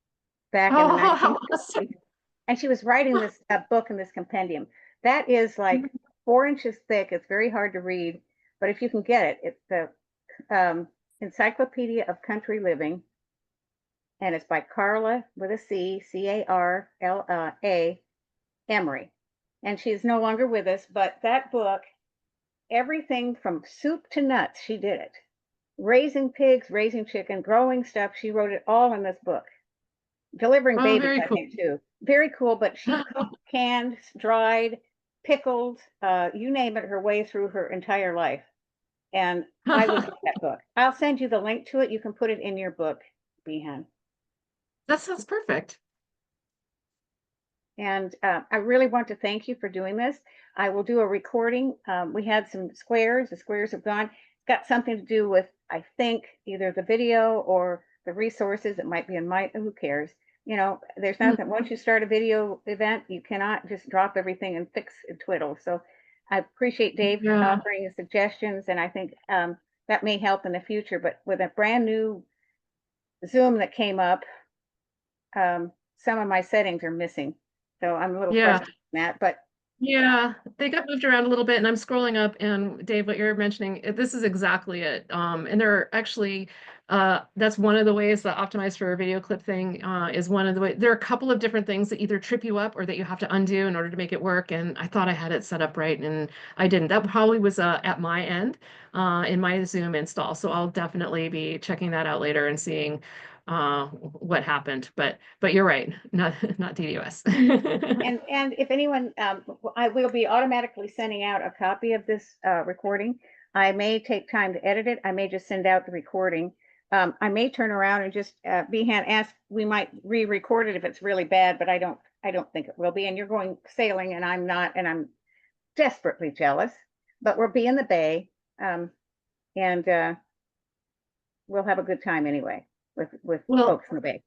back in the Oh, how awesome. 1960s. And she was writing this book in this compendium. That is like 4 inches thick. It's very hard to read. But if you can get it, it's the Encyclopedia of Country Living, and it's by Carla with a C, Carla Emery. And she's no longer with us, but that book, everything from soup to nuts, she did it. Raising pigs, raising chicken, growing stuff, she wrote it all in this book. Delivering Oh, babies, very I cool. think, too. Very cool, but she cooked, canned, dried, pickled, you name it, her way through her entire life. And I would love that book. I'll send you the link to it. You can put it in your book, Behan. That sounds perfect. And I really want to thank you for doing this. I will do a recording. We had some squares. The squares have gone. It's got something to do with, I think, either the video or the resources. It might be in my, who cares? You know, there's Mm. nothing, once you start a video event, you cannot just drop everything and fix and twiddle. So I appreciate Dave Yeah. offering his suggestions, and I think that may help in the future. But with a brand new Zoom that came up, some of my settings are missing. So I'm a little Yeah. frustrated with that, but Yeah, they got moved around a little bit, and I'm scrolling up, and Dave, what you're mentioning, this is exactly it. And there are actually, that's one of the ways that Optimize for a Video Clip thing is one of the ways. There are a couple of different things that either trip you up or that you have to undo in order to make it work. And I thought I had it set up right, and I didn't. That probably was at my end in my Zoom install. So I'll definitely be checking that out later and seeing what happened. But you're right, not DDoS. and if anyone, I will be automatically sending out a copy of this recording. I may take time to edit it. I may just send out the recording. I may turn around and just Behan ask. We might re-record it if it's really bad, but I don't think it will be. And you're going sailing, and I'm not, and I'm desperately jealous. But we'll be in the bay, and we'll have a good time anyway with Well, folks in the bay.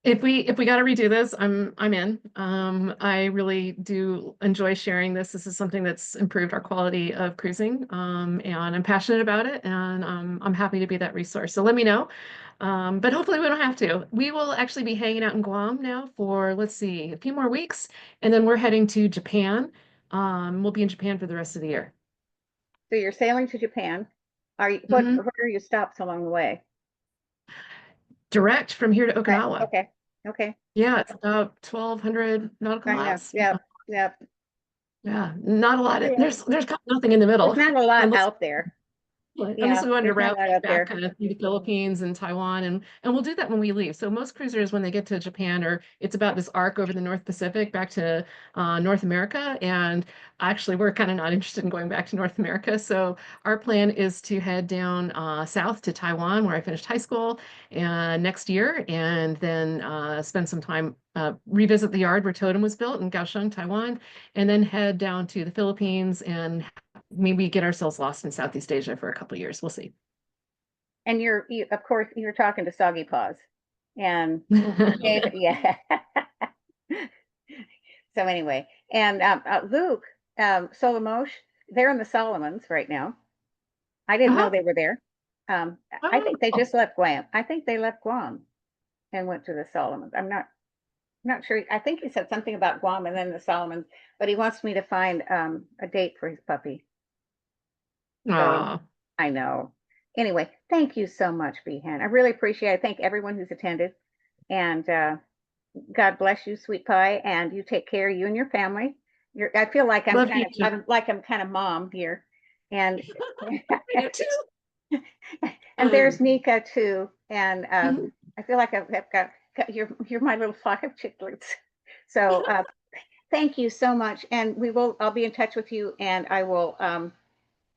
if we got to redo this, I'm in. I really do enjoy sharing this. This is something that's improved our quality of cruising, and I'm passionate about it, and I'm happy to be that resource. So let me know. But hopefully we don't have to. We will actually be hanging out in Guam now for, let's see, a few more weeks, and then we're heading to Japan. We'll be in Japan for the rest of the year. So you're sailing to Japan. Are you, Mhm. where are your stops along the way? Direct from here to Right. Okinawa. Okay. Okay. Yeah, it's about 1,200 nautical I know. miles. Yeah. Yeah. Yeah, not a lot. Yeah. There's kind of nothing in the There's middle, not a lot unless out there. unless Yeah. we wanted to There's not a route lot out back there. kind of through the Philippines and Taiwan, and we'll do that when we leave. So most cruisers, when they get to Japan, or it's about this arc over the North Pacific back to North America, and actually we're kind of not interested in going back to North America. So our plan is to head down south to Taiwan, where I finished high school, and next year, and then spend some time revisit the yard where Totem was built in Kaohsiung, Taiwan, and then head down to the Philippines and maybe get ourselves lost in Southeast Asia for a couple of years. We'll see. And of course, you're talking to Soggy Paws. And Dave, yeah. So anyway, and Luke, Solomosh, they're in the Solomons right now. I didn't know Uh-huh. they were there. I think they Oh, just left Guam. I think they left Guam and went to the Solomons. I'm not sure. I think he said something about Guam and then the Solomons, but he wants me to find a date for his puppy. So aw. I know. Anyway, thank you so much, Behan. I really appreciate it. I thank everyone who's attended. And God bless you, sweet pie. And you take care, you and your family. I feel like Love you too. I'm kind of mom here. And You too. and there's Nika too. And Mhm. I feel like I've got you're my little flock of chicklets. So thank you so much. And I'll be in touch with you, and I will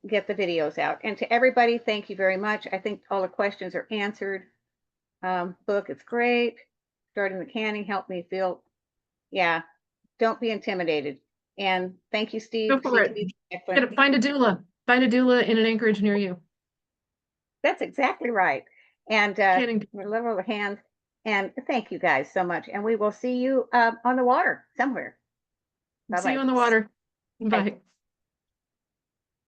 get the videos out. And to everybody, thank you very much. I think all the questions are answered. Book, it's great. Starting the canning helped me feel, yeah, don't be intimidated. And thank you, Steve. Go for it. Excellent. Find a doula. Find a doula in an anchorage near you. That's exactly right. And Kidding. we're little hands. And thank you guys so much. And we will see you on the water somewhere. See you Bye-bye. on the water. Bye. Bye.